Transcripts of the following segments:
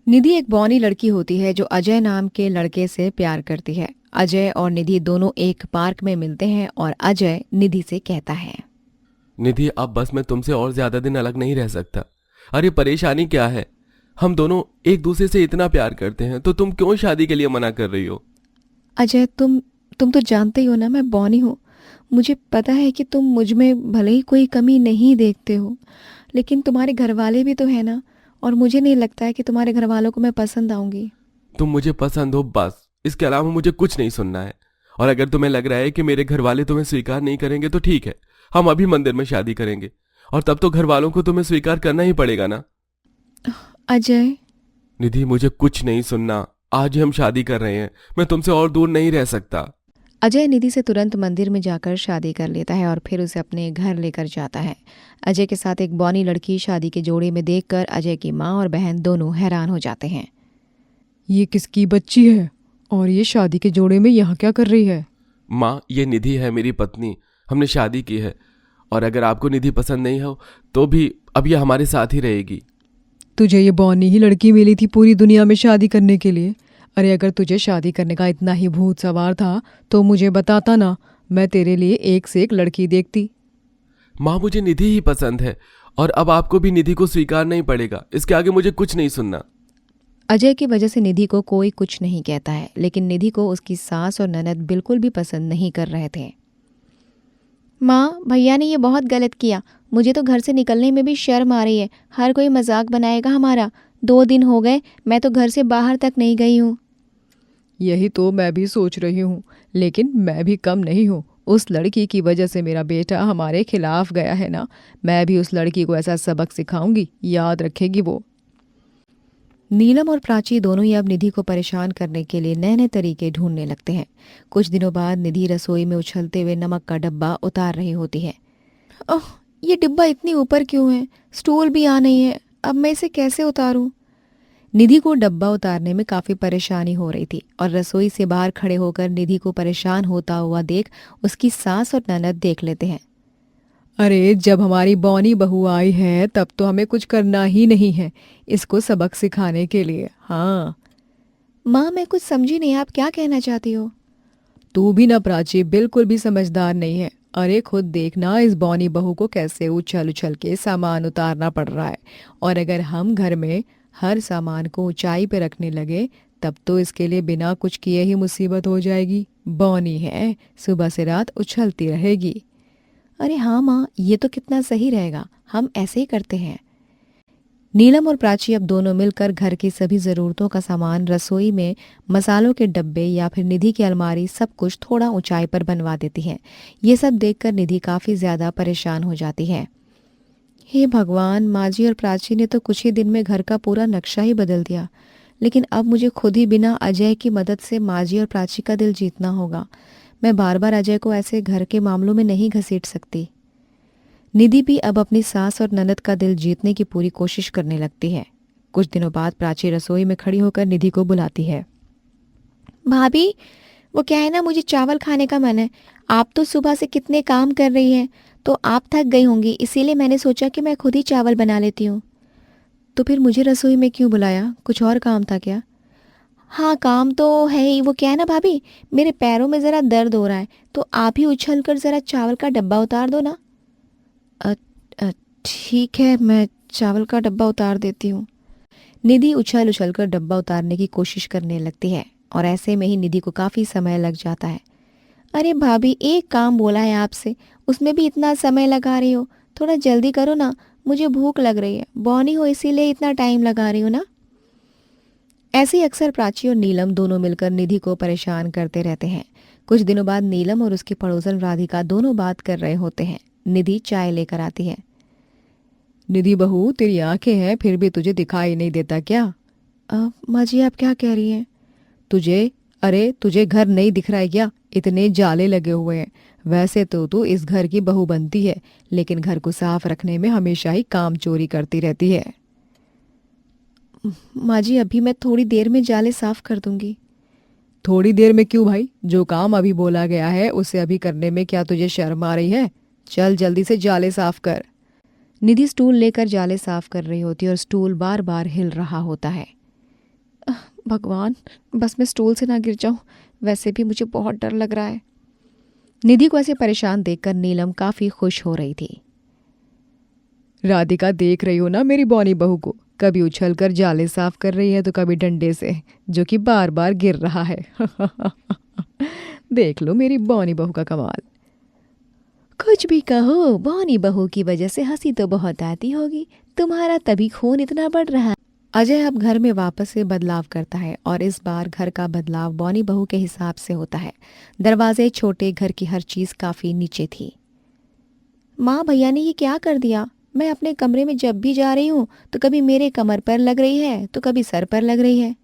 निधि एक बौनी लड़की होती है जो अजय नाम के लड़के से प्यार करती है। अजय और निधि दोनों एक पार्क में मिलते हैं और अजय निधि से कहता है। निधि, अब बस मैं तुमसे और ज्यादा दिन अलग नहीं रह सकता। अरे परेशानी क्या है? हम दोनों एक दूसरे से इतना प्यार करते हैं तो तुम क्यों शादी के लिए मना कर रही हो? अजय, तुम तो जानते ही हो ना, मैं बौनी हूँ। मुझे पता है कि तुम मुझ में भले ही कोई कमी नहीं देखते हो, लेकिन तुम्हारे घर वाले भी तो है ना। और मुझे नहीं लगता है कि तुम्हारे घर वालों को मैं पसंद आऊंगी। तुम मुझे पसंद हो, बस इसके अलावा मुझे कुछ नहीं सुनना है। और अगर तुम्हें लग रहा है कि मेरे घर वाले तुम्हें स्वीकार नहीं करेंगे तो ठीक है, हम अभी मंदिर में शादी करेंगे। और तब तो घर वालों को तुम्हें स्वीकार करना ही पड़ेगा ना। अजय। निधि, मुझे कुछ नहीं सुनना। आज ही हम शादी कर रहे हैं। मैं तुमसे और दूर नहीं रह सकता। अजय निधि से तुरंत मंदिर में जाकर शादी कर लेता है और फिर उसे अपने घर लेकर जाता है। अजय के साथ एक बौनी लड़की शादी के जोड़े में देखकर अजय की माँ और बहन दोनों हैरान हो जाते हैं। ये किसकी बच्ची है और ये शादी के जोड़े में यहाँ क्या कर रही है? माँ, ये निधि है, मेरी पत्नी। हमने शादी की है। और अगर आपको निधि पसंद नहीं हो तो भी अब ये हमारे साथ ही रहेगी। तुझे ये बौनी ही लड़की मिली थी पूरी दुनिया में शादी करने के लिए? अरे अगर तुझे शादी करने का इतना ही भूत सवार था तो मुझे बताता ना, मैं तेरे लिए एक से एक लड़की देखती। माँ, मुझे निधि ही पसंद है और अब आपको भी निधि को स्वीकार नहीं पड़ेगा। इसके आगे मुझे कुछ नहीं सुनना। अजय की वजह से निधि को कोई कुछ नहीं कहता है, लेकिन निधि को उसकी सास और ननद बिल्कुल भी पसंद नहीं कर रहे थे। माँ, भैया ने ये बहुत गलत किया। मुझे तो घर से निकलने में भी शर्म आ रही है। हर कोई मजाक बनाएगा हमारा। 2 दिन हो गए, मैं तो घर से बाहर तक नहीं गई हूँ। यही तो मैं भी सोच रही हूँ, लेकिन मैं भी कम नहीं हूँ। उस लड़की की वजह से मेरा बेटा हमारे खिलाफ गया है ना। मैं भी उस लड़की को ऐसा सबक सिखाऊंगी, याद रखेगी वो। नीलम और प्राची दोनों ही अब निधि को परेशान करने के लिए नए नए तरीके ढूंढने लगते हैं। कुछ दिनों बाद निधि रसोई में उछलते हुए नमक का डब्बा उतार रही होती है। ओह, ये डिब्बा इतनी ऊपर क्यों है? स्टूल भी आ नहीं है। अब मैं इसे कैसे उतारूं? निधि को डब्बा उतारने में काफी परेशानी हो रही थी और रसोई से बाहर खड़े होकर निधि को परेशान होता हुआ देख उसकी सास और ननद देख लेते हैं। अरे जब हमारी बौनी बहू आई है तब तो हमें कुछ करना ही नहीं है इसको सबक सिखाने के लिए। हाँ। माँ, मैं कुछ समझी नहीं, आप क्या कहना चाहती हो? तू भी ना प्राची, बिल्कुल भी समझदार नहीं है। अरे खुद देखना इस बौनी बहू को कैसे उछल उछल के सामान उतारना पड़ रहा है। और अगर हम घर में हर सामान को ऊंचाई पे रखने लगे तब तो इसके लिए बिना कुछ किए ही मुसीबत हो जाएगी। बौनी है, सुबह से रात उछलती रहेगी। अरे हाँ माँ, ये तो कितना सही रहेगा। हम ऐसे ही करते हैं। नीलम और प्राची अब दोनों मिलकर घर की सभी ज़रूरतों का सामान, रसोई में मसालों के डब्बे या फिर निधि की अलमारी, सब कुछ थोड़ा ऊंचाई पर बनवा देती हैं। ये सब देखकर निधि काफ़ी ज़्यादा परेशान हो जाती है। हे भगवान, माजी और प्राची ने तो कुछ ही दिन में घर का पूरा नक्शा ही बदल दिया। लेकिन अब मुझे खुद ही बिना अजय की मदद से माजी और प्राची का दिल जीतना होगा। मैं बार बार अजय को ऐसे घर के मामलों में नहीं घसीट सकती। निधि भी अब अपनी सास और ननद का दिल जीतने की पूरी कोशिश करने लगती है। कुछ दिनों बाद प्राची रसोई में खड़ी होकर निधि को बुलाती है। भाभी, वो क्या है ना, मुझे चावल खाने का मन है। आप तो सुबह से कितने काम कर रही हैं, तो आप थक गई होंगी, इसीलिए मैंने सोचा कि मैं खुद ही चावल बना लेती हूँ। तो फिर मुझे रसोई में क्यों बुलाया? कुछ और काम था क्या? हाँ, काम तो है ही। वो क्या है ना भाभी, मेरे पैरों में ज़रा दर्द हो रहा है, तो आप ही उछल कर ज़रा चावल का डब्बा उतार दो ना। अ- अ, ठीक है, मैं चावल का डब्बा उतार देती हूँ। निधि उछल उछल कर डब्बा उतारने की कोशिश करने लगती है और ऐसे में ही निधि को काफ़ी समय लग जाता है। अरे भाभी, एक काम बोला है आपसे, उसमें भी इतना समय लगा रही हो। थोड़ा जल्दी करो ना, मुझे भूख लग रही है। बौनी हो इसीलिए इतना टाइम लगा रही हो ना। ऐसे ही अक्सर प्राची और नीलम दोनों मिलकर निधि को परेशान करते रहते हैं। कुछ दिनों बाद नीलम और उसकी पड़ोसन राधिका दोनों बात कर रहे होते हैं। निधि चाय लेकर आती है। निधि बहू, तेरी आंखें हैं फिर भी तुझे दिखाई नहीं देता क्या? माँ जी, आप क्या कह रही हैं? तुझे, अरे तुझे घर नहीं दिख रहा है क्या? इतने जाले लगे हुए हैं। वैसे तो तू इस घर की बहू बनती है, लेकिन घर को साफ रखने में हमेशा ही काम चोरी करती रहती है। माँ जी, अभी मैं थोड़ी देर में जाले साफ कर दूंगी। थोड़ी देर में क्यों भाई? जो काम अभी बोला गया है उसे अभी करने में क्या तुझे शर्म आ रही है? चल जल्दी से जाले साफ कर। निधि स्टूल लेकर जाले साफ कर रही होती है और स्टूल बार बार हिल रहा होता है। भगवान, बस मैं स्टूल से ना गिर जाऊं, वैसे भी मुझे बहुत डर लग रहा है। निधि को ऐसे परेशान देखकर नीलम काफी खुश हो रही थी। राधिका, देख रही हो ना मेरी बौनी बहू को, कभी उछलकर जाले साफ कर रही है तो कभी डंडे से, जो कि बार बार गिर रहा है। देख लो मेरी बौनी बहू का कमाल। कुछ भी कहो, बौनी बहू की वजह से हंसी तो बहुत आती होगी, तुम्हारा तभी खून इतना बढ़ रहा है। अजय अब घर में वापस से बदलाव करता है और इस बार घर का बदलाव बौनी बहू के हिसाब से होता है। दरवाजे छोटे, घर की हर चीज काफी नीचे थी। माँ, भैया ने ये क्या कर दिया? मैं अपने कमरे में जब भी जा रही हूँ तो कभी मेरे कमर पर लग रही है तो कभी सर पर लग रही है।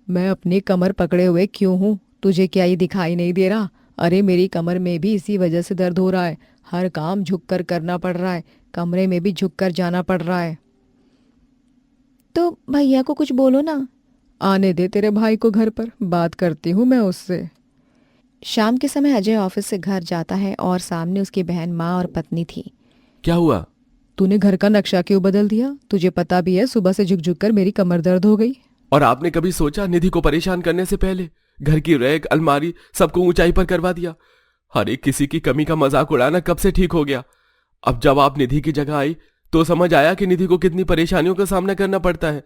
मैं अपनी कमर पकड़े हुए क्यों हूँ? तुझे क्या ये दिखाई नहीं दे रहा? अरे मेरी कमर में भी इसी वजह से दर्द हो रहा है। हर काम झुक कर करना पड़ रहा है, कमरे में भी झुक कर जाना पड़ रहा है। तो भैया को कुछ बोलो ना। आने दे तेरे भाई को घर पर, बात करती हूँ मैं उससे। शाम के समय अजय ऑफिस से घर जाता है और सामने उसकी बहन, माँ और पत्नी थी। क्या हुआ? तूने घर का नक्शा क्यों बदल दिया? तुझे पता भी है सुबह से झुक झुक कर मेरी कमर दर्द हो गई। और आपने कभी सोचा निधि को परेशान करने से पहले घर की रैक, अलमारी सबको ऊंचाई पर करवा दिया। हर एक किसी की कमी का मजाक उड़ाना कब से ठीक हो गया। अब जब आप निधि की जगह आई तो समझ आया कि निधि को कितनी परेशानियों का सामना करना पड़ता है।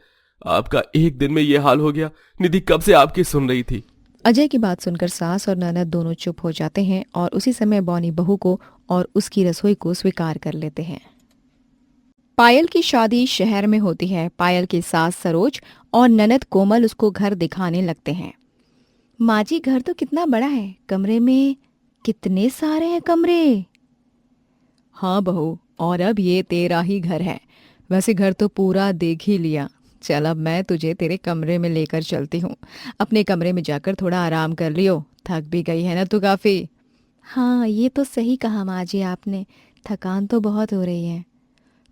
आपका एक दिन में ये हाल हो गया। निधि कब से आपकी सुन रही थी। अजय की बात सुनकर सास और ननद दोनों चुप हो जाते हैं और उसी समय बौनी बहू को और उसकी रसोई को स्वीकार कर लेते हैं। पायल की शादी शहर में होती है। पायल की सास सरोज और ननद कोमल उसको घर दिखाने लगते हैं। माँ जी, घर तो कितना बड़ा है, कमरे में कितने सारे हैं कमरे। हाँ बहू, और अब ये तेरा ही घर है। वैसे घर तो पूरा देख ही लिया। चल अब मैं तुझे तेरे कमरे में लेकर चलती हूँ। अपने कमरे में जाकर थोड़ा आराम कर लियो, थक भी गई है ना तू काफी। हाँ, ये तो सही कहा माँ जी आपने, थकान तो बहुत हो रही है।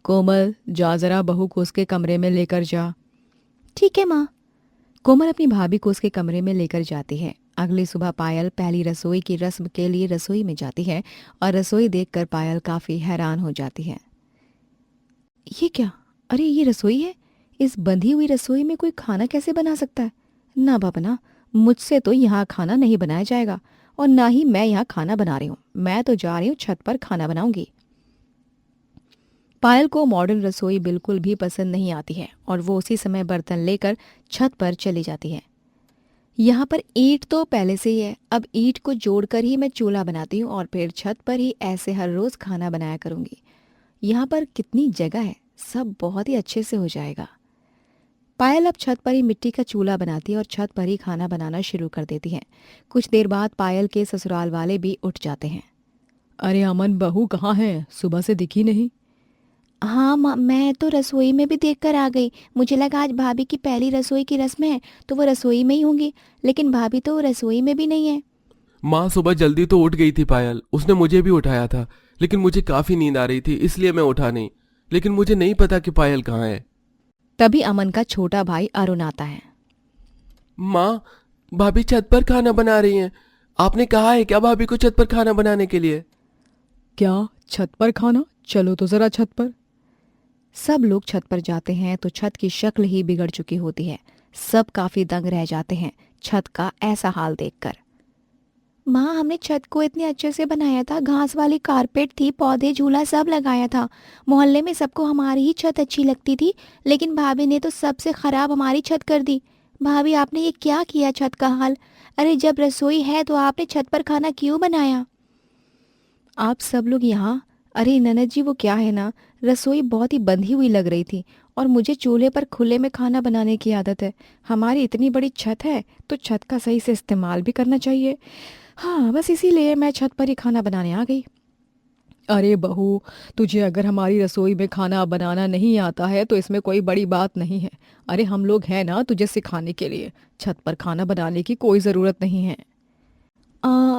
कोमल, जा जरा बहू को उसके कमरे में लेकर जा। ठीक है माँ। कोमल अपनी भाभी को उसके कमरे में लेकर जाती है। अगली सुबह पायल पहली रसोई की रस्म के लिए रसोई में जाती है और रसोई देखकर पायल काफी हैरान हो जाती है। ये क्या? अरे ये रसोई है, इस बंधी हुई रसोई में कोई खाना कैसे बना सकता है? ना बाबा ना, मुझसे तो यहाँ खाना नहीं बनाया जाएगा और ना ही मैं यहाँ खाना बना रही हूँ। मैं तो जा रही हूँ छत पर खाना बनाऊंगी। पायल को मॉडर्न रसोई बिल्कुल भी पसंद नहीं आती है और वो उसी समय बर्तन लेकर छत पर चली जाती है। यहाँ पर ईंट तो पहले से ही है, अब ईंट को जोड़कर ही मैं चूल्हा बनाती हूँ और फिर छत पर ही ऐसे हर रोज खाना बनाया करूंगी। यहाँ पर कितनी जगह है, सब बहुत ही अच्छे से हो जाएगा। पायल अब छत पर ही मिट्टी का चूल्हा बनाती है और छत पर ही खाना बनाना शुरू कर देती है। कुछ देर बाद पायल के ससुराल वाले भी उठ जाते हैं। अरे अमन, बहू कहाँ है? सुबह से दिखी नहीं। हाँ माँ, मैं तो रसोई में भी देखकर आ गई। मुझे लगा आज भाभी की पहली रसोई की रस्म है तो वो रसोई में ही होंगी, लेकिन भाभी तो रसोई में भी नहीं है। माँ सुबह जल्दी तो उठ गई थी पायल, उसने मुझे भी उठाया था, लेकिन मुझे काफी नींद आ रही थी इसलिए मैं उठा नहीं। लेकिन मुझे नहीं पता कि पायल कहाँ है। तभी अमन का छोटा भाई अरुण आता है। माँ, भाभी छत पर खाना बना रही हैं। आपने कहा है क्या भाभी को छत पर खाना बनाने के लिए? क्या छत पर खाना? चलो तो जरा छत पर। सब लोग छत पर जाते हैं तो छत की शक्ल ही बिगड़ चुकी होती है। सब काफी दंग रह जाते हैं छत का ऐसा हाल देखकर। माँ, हमने छत को इतने अच्छे से बनाया था, घास वाली कारपेट थी, पौधे, झूला सब लगाया था। मोहल्ले में सबको हमारी ही छत अच्छी लगती थी, लेकिन भाभी ने तो सबसे खराब हमारी छत कर दी। भाभी, आपने ये क्या किया छत का हाल? अरे जब रसोई है तो आपने छत पर खाना क्यों बनाया? आप सब लोग यहाँ? अरे ननद जी, वो क्या है ना, रसोई बहुत ही बंधी हुई लग रही थी और मुझे चूल्हे पर खुले में खाना बनाने की आदत है। हमारी इतनी बड़ी छत है तो छत का सही से इस्तेमाल भी करना चाहिए। हाँ, बस इसीलिए मैं छत पर ही खाना बनाने आ गई। अरे बहू, तुझे अगर हमारी रसोई में खाना बनाना नहीं आता है तो इसमें कोई बड़ी बात नहीं है। अरे हम लोग हैं ना तुझे सिखाने के लिए। छत पर खाना बनाने की कोई ज़रूरत नहीं है।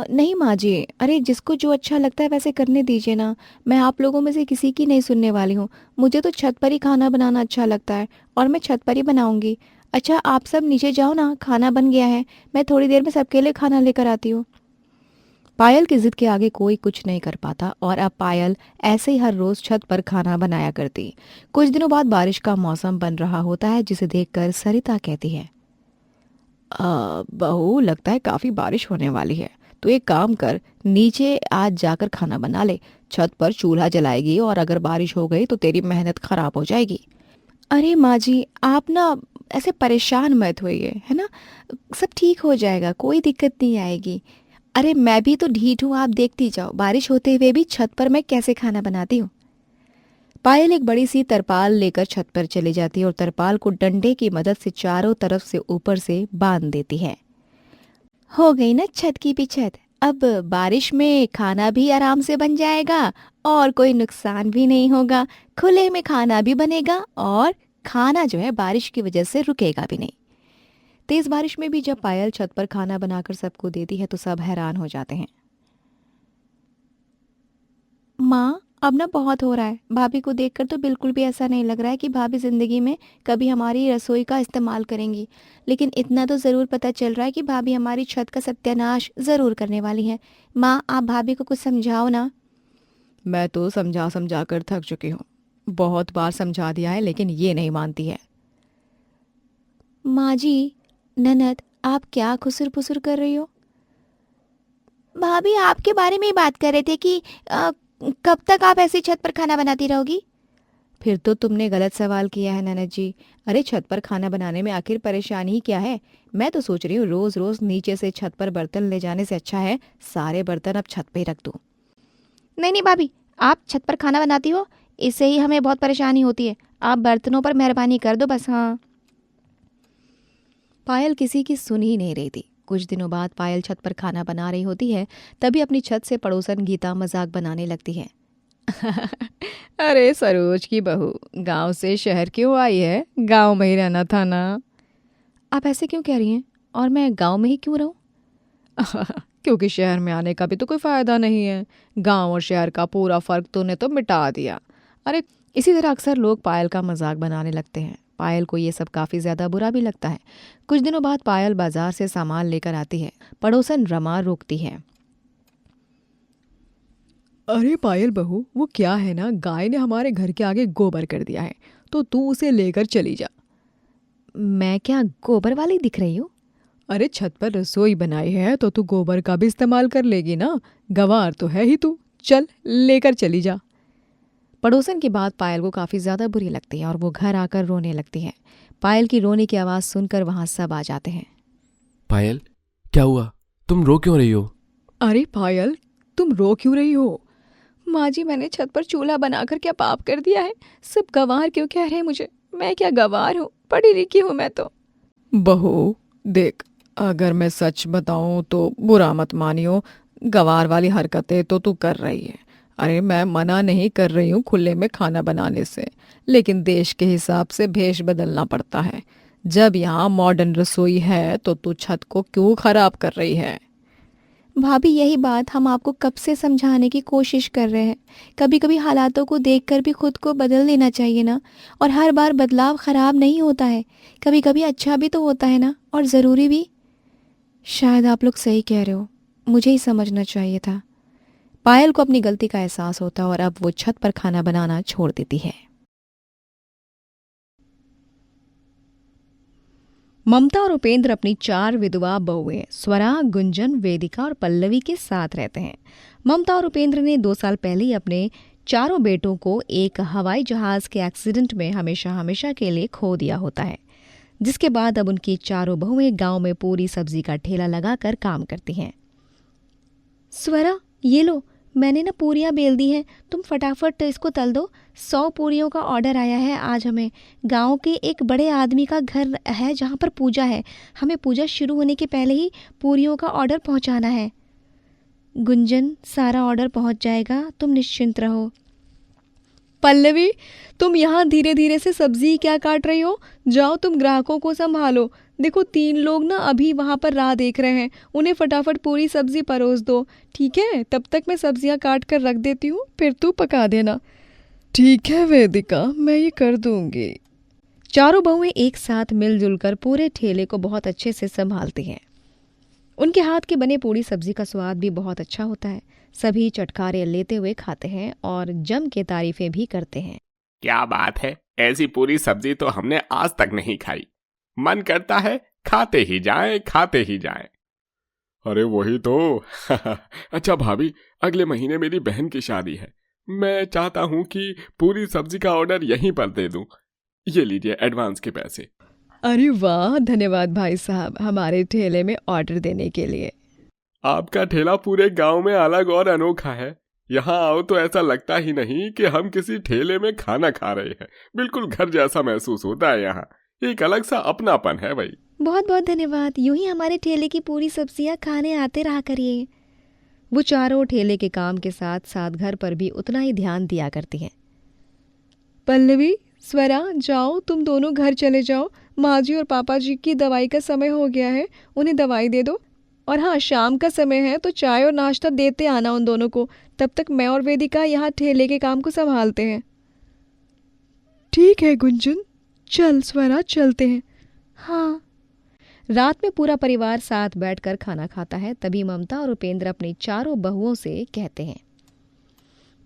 नहीं माँ जी, अरे जिसको जो अच्छा लगता है वैसे करने दीजिए ना। मैं आप लोगों में से किसी की नहीं सुनने वाली हूँ। मुझे तो छत पर ही खाना बनाना अच्छा लगता है और मैं छत पर ही बनाऊंगी। अच्छा, आप सब नीचे जाओ ना, खाना बन गया है, मैं थोड़ी देर में सबके लिए खाना लेकर आती हूँ। पायल की जिद के आगे कोई कुछ नहीं कर पाता और अब पायल ऐसे ही हर रोज छत पर खाना बनाया करती। कुछ दिनों बाद बारिश का मौसम बन रहा होता है जिसे देखकर सरिता कहती है, बहू, लगता है काफी बारिश होने वाली है। तो एक काम कर, नीचे आज जाकर खाना बना ले। छत पर चूल्हा जलाएगी और अगर बारिश हो गई तो तेरी मेहनत खराब हो जाएगी। अरे माँ जी, आप ना ऐसे परेशान मत होइए, है ना। सब ठीक हो जाएगा, कोई दिक्कत नहीं आएगी। अरे मैं भी तो ढीठ हूँ, आप देखती जाओ, बारिश होते हुए भी छत पर मैं कैसे खाना बनाती हूँ। पायल एक बड़ी सी तरपाल लेकर छत पर चली जाती है और तरपाल को डंडे की मदद से चारों तरफ से ऊपर से बांध देती है। हो गई ना छत की भी छत। अब बारिश में खाना भी आराम से बन जाएगा और कोई नुकसान भी नहीं होगा। खुले में खाना भी बनेगा और खाना जो है बारिश की वजह से रुकेगा भी नहीं। तेज बारिश में भी जब पायल छत पर खाना बनाकर सबको देती है तो सब हैरान हो जाते हैं। माँ, अब ना बहुत हो रहा है। भाभी को देखकर तो बिल्कुल भी ऐसा नहीं लग रहा है कि भाभी जिंदगी में कभी हमारी रसोई का इस्तेमाल करेंगी। लेकिन इतना तो ज़रूर पता चल रहा है कि भाभी हमारी छत का सत्यानाश ज़रूर करने वाली है। माँ, आप भाभी को कुछ समझाओ ना। मैं तो समझा समझा कर थक चुकी हूँ। बहुत बार समझा दिया है लेकिन ये नहीं मानती है। माँ जी, ननद, आप क्या खुसुर फुसुर कर रही हो? भाभी आपके बारे में ही बात कर रहे थे कि कब तक आप ऐसी छत पर खाना बनाती रहोगी? फिर तो तुमने गलत सवाल किया है ननद जी। अरे छत पर खाना बनाने में आखिर परेशानी ही क्या है? मैं तो सोच रही हूँ रोज रोज नीचे से छत पर बर्तन ले जाने से अच्छा है सारे बर्तन अब छत पे ही रख दूँ। नहीं नहीं भाभी, आप छत पर खाना बनाती हो, इससे ही हमें बहुत परेशानी होती है। आप बर्तनों पर मेहरबानी कर दो बस। हाँ। पायल किसी की सुन ही नहीं रही थी। कुछ दिनों बाद पायल छत पर खाना बना रही होती है, तभी अपनी छत से पड़ोसन गीता मजाक बनाने लगती है। अरे सरोज की बहू, गांव से शहर क्यों आई है? गांव में ही रहना था ना। आप ऐसे क्यों कह रही हैं? और मैं गांव में ही क्यों रहूं? क्योंकि शहर में आने का भी तो कोई फायदा नहीं है। गांव और शहर का पूरा फर्क तूने तो मिटा दिया। अरे इसी तरह अक्सर लोग पायल का मजाक बनाने लगते हैं। पायल को ये सब काफी ज्यादा बुरा भी लगता है। कुछ दिनों बाद पायल बाजार से सामान लेकर आती है। पड़ोसन रमा रोकती है। अरे पायल बहू, वो क्या है ना, गाय ने हमारे घर के आगे गोबर कर दिया है, तो तू उसे लेकर चली जा। मैं क्या गोबर वाली दिख रही हूँ? अरे छत पर रसोई बनाई है तो तू गोबर का भी इस्तेमाल कर लेगी ना। गंवार तो है ही तू, चल लेकर चली जा। पड़ोसन की बात पायल को काफी ज्यादा बुरी लगती है और वो घर आकर रोने लगती है। पायल की रोने की आवाज सुनकर वहां सब आ जाते हैं। पायल, क्या हुआ? तुम रो क्यों रही हो? अरे पायल, तुम रो क्यों रही हो? माँ जी, मैंने छत पर चूल्हा बनाकर क्या पाप कर दिया है? सब गंवार क्यों कह रहे हैं मुझे? मैं क्या गंवार हूँ? पढ़ी लिखी हूँ मैं तो। बहू देख, अगर मैं सच बताऊं तो बुरा मत मानियो, गंवार वाली हरकतें तो तू कर रही है। अरे मैं मना नहीं कर रही हूँ खुले में खाना बनाने से, लेकिन देश के हिसाब से भेष बदलना पड़ता है। जब यहाँ मॉडर्न रसोई है तो तू छत को क्यों खराब कर रही है? भाभी, यही बात हम आपको कब से समझाने की कोशिश कर रहे हैं। कभी कभी हालातों को देखकर भी खुद को बदल देना चाहिए ना। और हर बार बदलाव खराब नहीं होता है, कभी कभी अच्छा भी तो होता है ना, और ज़रूरी भी। शायद आप लोग सही कह रहे हो, मुझे ही समझना चाहिए था। पायल को अपनी गलती का एहसास होता और अब वो छत पर खाना बनाना छोड़ देती है। ममता और उपेंद्र अपनी 4 विधवा बहुएं स्वरा, गुंजन, वेदिका और पल्लवी के साथ रहते हैं। ममता और उपेंद्र ने 2 साल पहले ही अपने चारों बेटों को एक हवाई जहाज के एक्सीडेंट में हमेशा हमेशा के लिए खो दिया होता है, जिसके बाद अब उनकी चारों बहुएं गांव में पूरी सब्जी का ठेला लगाकर काम करती हैं। स्वरा, ये लो, मैंने ना पूरियां बेल दी हैं, तुम फटाफट इसको तल दो। 100 पूरियों का ऑर्डर आया है आज हमें। गांव के एक बड़े आदमी का घर है जहां पर पूजा है। हमें पूजा शुरू होने के पहले ही पूरियों का ऑर्डर पहुंचाना है। गुंजन, सारा ऑर्डर पहुंच जाएगा, तुम निश्चिंत रहो। पल्लवी, तुम यहाँ धीरे धीरे से सब्जी क्या काट रही हो? जाओ तुम ग्राहकों को संभालो। देखो 3 लोग ना अभी वहाँ पर राह देख रहे हैं, उन्हें फटाफट पूरी सब्जी परोस दो, ठीक है? तब तक मैं सब्जियाँ काट कर रख देती हूँ, फिर तू पका देना। ठीक है वेदिका, मैं ये कर दूंगी। चारों बहुएं एक साथ मिलजुल कर पूरे ठेले को बहुत अच्छे से संभालती हैं। उनके हाथ के बने पूरी सब्जी का स्वाद भी बहुत अच्छा होता है। सभी चटखारे लेते हुए खाते हैं और जम के तारीफें भी करते हैं। क्या बात है, ऐसी पूरी सब्जी तो हमने आज तक नहीं खाई। मन करता है खाते ही जाएं, खाते ही जाएं। अरे वही तो। अच्छा भाभी, अगले महीने मेरी बहन की शादी है। मैं चाहता हूं कि पूरी सब्जी का ऑर्डर यहीं पर दे दूं। ये लीजिए एडवांस के पैसे। अरे वाह, धन्यवाद भाई साहब हमारे ठेले में ऑर्डर देने के लिए। आपका ठेला पूरे गांव में अलग और अनोखा है। यहाँ आओ तो ऐसा लगता ही नहीं कि हम किसी ठेले में खाना खा रहे हैं। बिल्कुल घर जैसा महसूस होता है। यहाँ एक अलग सा अपनापन है भाई। बहुत बहुत धन्यवाद, यूं ही हमारे ठेले की पूरी सब्जियां खाने आते रहा करिए। वो चारों ठेले के काम के साथ साथ घर पर भी उतना ही ध्यान दिया करती हैं। पल्लवी, स्वरा, जाओ तुम दोनों घर चले जाओ। माँ जी और पापा जी की दवाई का समय हो गया है, उन्हें दवाई दे दो। और हाँ, शाम का समय है तो चाय और नाश्ता देते आना उन दोनों को। तब तक मैं और वेदिका यहाँ ठेले के काम को संभालते हैं। ठीक है गुंजन, चल स्वरा, चलते हैं। हाँ। रात में पूरा परिवार साथ बैठकर खाना खाता है। तभी ममता और उपेंद्र अपनी चारों बहुओं से कहते हैं,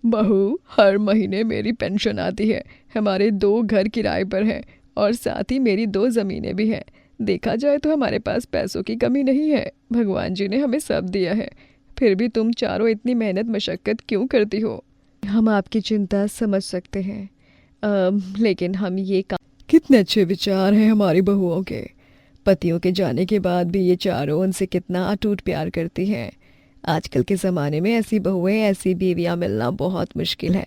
बहू, हर महीने मेरी पेंशन आती है। हमारे 2 घर किराए पर हैं और साथ ही मेरी 2 ज़मीनें भी हैं। देखा जाए तो हमारे पास पैसों की कमी नहीं है। भगवान जी ने हमें सब दिया है। फिर भी तुम चारों इतनी मेहनत मशक्क़त क्यों करती हो? हम आपकी चिंता समझ सकते हैं, लेकिन हम ये काम। कितने अच्छे विचार हैं हमारी बहुओं के। पतियों के जाने के बाद भी ये चारों उनसे कितना अटूट प्यार करती हैं। आजकल के ज़माने में ऐसी बहुएं, ऐसी बीवियां मिलना बहुत मुश्किल है।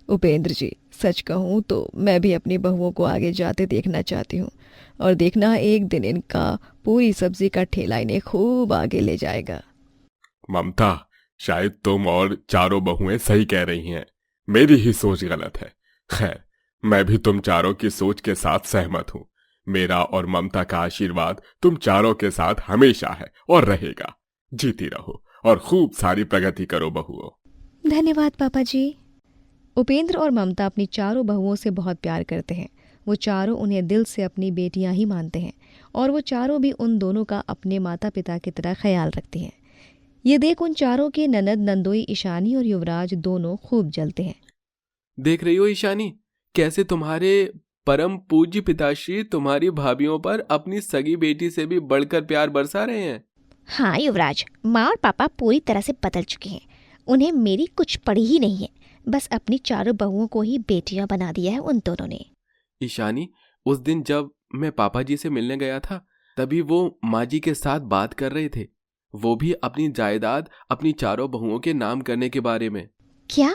उपेंद्र जी, सच कहूँ तो मैं भी अपनी बहुओं को आगे जाते देखना चाहती हूँ। और देखना, एक दिन इनका पूरी सब्जी का ठेला इन्हें खूब आगे ले जाएगा। ममता, शायद तुम और चारों बहुएं सही कह रही हैं। मेरी ही सोच गलत है। खैर, मैं भी तुम चारों की सोच के साथ सहमत हूँ। मेरा और ममता का आशीर्वाद तुम चारों के साथ हमेशा है और रहेगा। जीती रहो और खूब सारी प्रगति करो बहुओं। धन्यवाद पापा जी। उपेंद्र और ममता अपनी चारों बहुओं से बहुत प्यार करते हैं। वो चारों उन्हें दिल से अपनी बेटियां ही मानते हैं और वो चारों भी उन दोनों का अपने माता पिता की तरह ख्याल रखती हैं। ये देख उन चारों के ननद नंदोई ईशानी और युवराज दोनों खूब जलते हैं। देख रही हो ईशानी, कैसे तुम्हारे परम पूज्य पिताश्री तुम्हारी भाभीियों पर अपनी सगी बेटी से भी बढ़कर प्यार बरसा रहे हैं। हाँ युवराज, माँ और पापा पूरी तरह से बदल चुके हैं। उन्हें मेरी कुछ पड़ी ही नहीं है। बस अपनी चारों बहुओं को ही बेटियां बना दिया है उन दोनों ने। ईशानी, उस दिन जब मैं पापा जी से मिलने गया था, तभी वो माँ जी के साथ बात कर रहे थे। वो भी अपनी जायदाद अपनी चारों बहुओं के नाम करने के बारे में। क्या?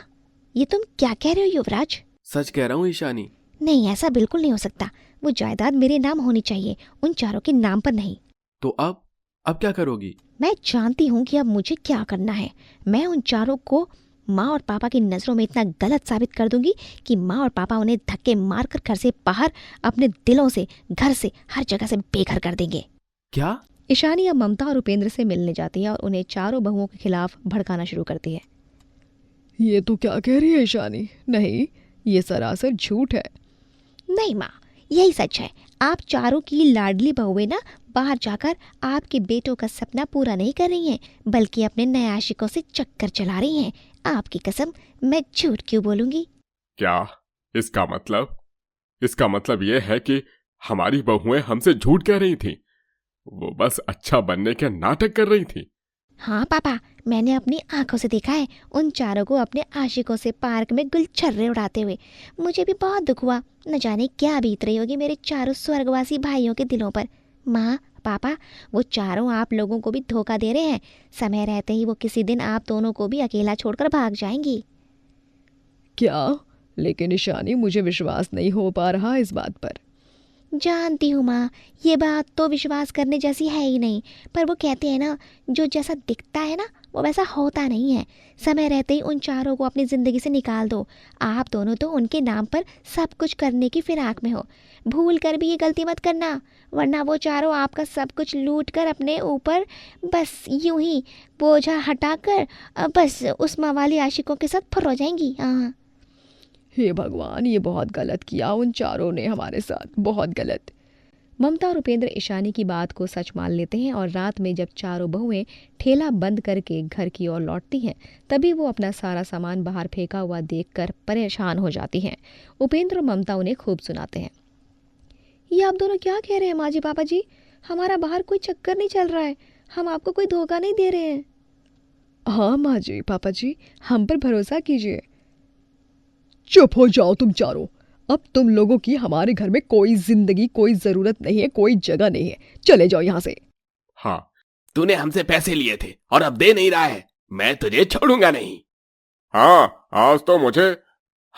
ये तुम क्या कह रहे हो युवराज? सच कह रहा हूँ ईशानी। नहीं, ऐसा बिल्कुल नहीं हो सकता। वो जायदाद मेरे नाम होनी चाहिए, उन चारों के नाम पर नहीं। तो अब क्या करोगी? मैं जानती हूँ कि अब मुझे क्या करना है। मैं उन चारों को माँ और पापा की नज़रों में इतना गलत साबित कर दूंगी कि माँ और पापा उन्हें धक्के मारकर घर से बाहर, अपने दिलों से, घर से, हर जगह से बेघर कर देंगे। क्या? ईशानी अब ममता और उपेंद्र से मिलने जाती है और उन्हें चारों बहुओं के खिलाफ भड़काना शुरू करती है। ये तो क्या कह रही है ईशानी? नहीं, ये सरासर झूठ है। नहीं माँ, यही सच है। आप चारों की लाडली बहुएं ना बाहर जाकर आपके बेटों का सपना पूरा नहीं कर रही हैं, बल्कि अपने नए आशिकों से चक्कर चला रही हैं। आपकी कसम, मैं झूठ क्यों बोलूंगी? क्या इसका मतलब ये है कि हमारी बहुएं हमसे झूठ कह रही थी? वो बस अच्छा बनने के नाटक कर रही थी। हाँ पापा, मैंने अपनी आंखों से देखा है उन चारों को अपने आशिकों से पार्क में गुलछर्रे उड़ाते हुए। मुझे भी बहुत दुख हुआ। न जाने क्या बीत रही होगी मेरे चारों स्वर्गवासी भाइयों के दिलों पर। माँ, पापा, वो चारों आप लोगों को भी धोखा दे रहे हैं। समय रहते ही वो किसी दिन आप दोनों को भी अकेला छोड़कर भाग जाएंगी। क्या? लेकिन ईशानी, मुझे विश्वास नहीं हो पा रहा इस बात पर। जानती हूँ माँ, ये बात तो विश्वास करने जैसी है ही नहीं। पर वो कहते हैं ना, जो जैसा दिखता है ना वो वैसा होता नहीं है। समय रहते ही उन चारों को अपनी ज़िंदगी से निकाल दो। आप दोनों तो उनके नाम पर सब कुछ करने की फिराक में हो। भूल कर भी ये गलती मत करना, वरना वो चारों आपका सब कुछ लूट कर अपने ऊपर बस यूं ही बोझा हटाकर बस उस माँ वाली आशिकों के साथ फुर हो जाएंगी। हाँ। हे भगवान, ये बहुत गलत किया उन चारों ने हमारे साथ, बहुत गलत। ममता और उपेंद्र ईशानी की बात को सच मान लेते हैं और रात में जब चारों बहुएं ठेला बंद करके घर की ओर लौटती हैं, तभी वो अपना सारा सामान बाहर फेंका हुआ देखकर परेशान हो जाती हैं। उपेंद्र और ममता उन्हें खूब सुनाते हैं। ये आप दोनों क्या कह रहे हैं माँ जी, पापा जी? हमारा बाहर कोई चक्कर नहीं चल रहा है, हम आपको कोई धोखा नहीं दे रहे हैं। हाँ माँ जी, पापा जी, हम पर भरोसा कीजिए। चुप हो जाओ तुम चारों। अब तुम लोगों की हमारे घर में कोई जिंदगी, कोई जरूरत नहीं है, कोई जगह नहीं है। चले जाओ यहाँ से। हाँ, तूने हमसे पैसे लिए थे और अब दे नहीं रहा है, मैं तुझे छोड़ूंगा नहीं। हाँ, आज तो मुझे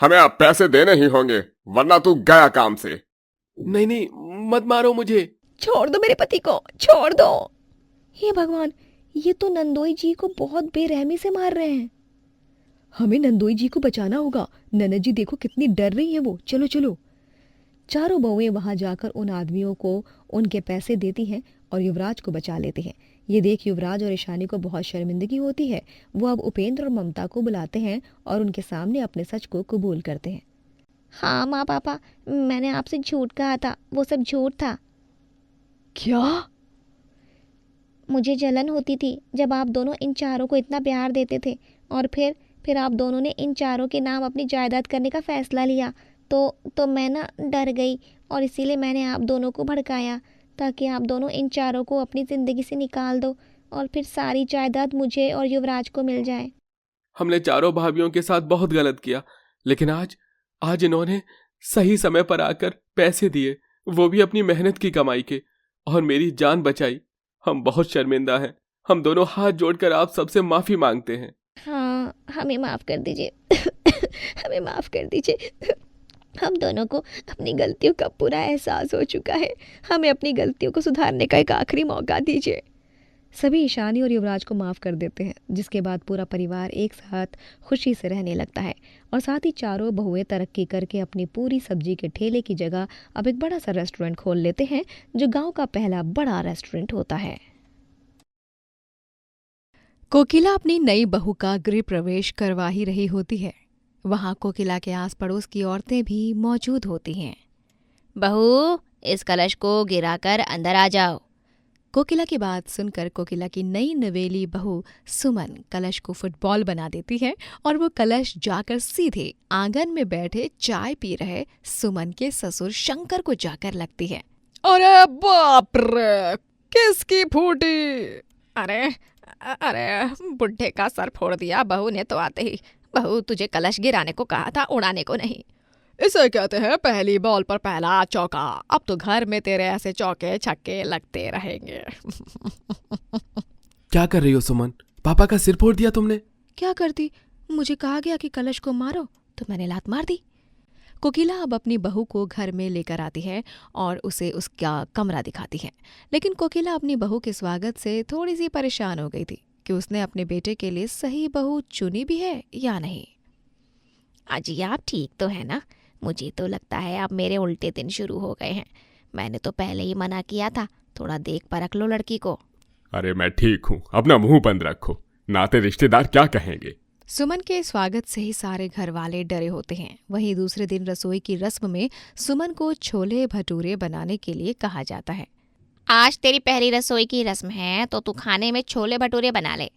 हमें अब पैसे देने ही होंगे, वरना तू गया काम से। नहीं नहीं, मत मारो मुझे। छोड़ दो मेरे पति को, छोड़ दो। हे भगवान, ये तो नंदोई जी को बहुत बेरहमी से मार रहे हैं। हमें नंदोई जी को बचाना होगा। ननद जी देखो कितनी डर रही है वो। चलो चलो। चारों बहुएं वहां जाकर उन आदमियों को उनके पैसे देती हैं और युवराज को बचा लेते हैं। ये देख युवराज और ईशानी को बहुत शर्मिंदगी होती है। वो अब उपेंद्र और ममता को बुलाते हैं और उनके सामने अपने सच को कबूल करते हैं। हाँ माँ पापा, मैंने आपसे झूठ कहा था, वो सब झूठ था। क्या? मुझे जलन होती थी जब आप दोनों इन चारों को इतना प्यार देते थे, और फिर आप दोनों ने इन चारों के नाम अपनी जायदाद करने का फैसला लिया, तो मैं ना डर गई और इसीलिए मैंने आप दोनों को भड़काया ताकि आप दोनों इन चारों को अपनी ज़िंदगी से निकाल दो और फिर सारी जायदाद मुझे और युवराज को मिल जाए। हमने चारों भाभियों के साथ बहुत गलत किया, लेकिन आज इन्होंने सही समय पर आकर पैसे दिए, वो भी अपनी मेहनत की कमाई के, और मेरी जान बचाई। हम बहुत शर्मिंदा हैं। हम दोनों हाथ जोड़कर आप सबसे माफी मांगते हैं। हाँ, हमें माफ़ कर दीजिए। हमें माफ़ कर दीजिए। हम दोनों को अपनी गलतियों का पूरा एहसास हो चुका है। हमें अपनी गलतियों को सुधारने का एक आखिरी मौका दीजिए। सभी ईशानी और युवराज को माफ़ कर देते हैं, जिसके बाद पूरा परिवार एक साथ खुशी से रहने लगता है और साथ ही चारों बहुएं तरक्की करके अपनी पूरी सब्जी के ठेले की जगह अब एक बड़ा सा रेस्टोरेंट खोल लेते हैं, जो गांव का पहला बड़ा रेस्टोरेंट होता है। कोकिला अपनी नई बहू का गृह प्रवेश करवा ही रही होती है। वहां कोकिला के आस पड़ोस की औरतें भी मौजूद होती हैं। बहू, इस कलश को गिराकर अंदर आ जाओ। कोकिला की बात सुनकर कोकिला की नई नवेली बहू सुमन कलश को फुटबॉल बना देती है और वो कलश जाकर सीधे आंगन में बैठे चाय पी रहे सुमन के ससुर शंकर को जाकर लगती है। अरे बाप रे, किसकी फूटी? अरे बुढ़े का सर फोड़ दिया बहू ने तो आते ही। बहू, तुझे कलश गिराने को कहा था, उड़ाने को नहीं। इसे कहते हैं पहली बॉल पर पहला चौका। अब तो घर में तेरे ऐसे चौके छक्के लगते रहेंगे। क्या कर रही हो सुमन? पापा का सिर फोड़ दिया तुमने। क्या करती? मुझे कहा गया कि कलश को मारो तो मैंने लात मार दी। कोकिला अब अपनी बहू को घर में लेकर आती है और उसे उसका कमरा दिखाती है, लेकिन कोकिला अपनी बहू के स्वागत से थोड़ी सी परेशान हो गई थी कि उसने अपने बेटे के लिए सही बहू चुनी भी है या नहीं। अजी, आप ठीक तो है ना? मुझे तो लगता है अब मेरे उल्टे दिन शुरू हो गए हैं। मैंने तो पहले ही मना किया था, थोड़ा देख परख लो लड़की को। अरे मैं ठीक हूँ, अपना मुंह बंद रखो, नाते रिश्तेदार क्या कहेंगे। सुमन के स्वागत से ही सारे घर वाले डरे होते हैं। वहीं दूसरे दिन रसोई की रस्म में सुमन को छोले भटूरे बनाने के लिए कहा जाता है। आज तेरी पहली रसोई की रस्म है तो तू खाने में छोले भटूरे बना ले।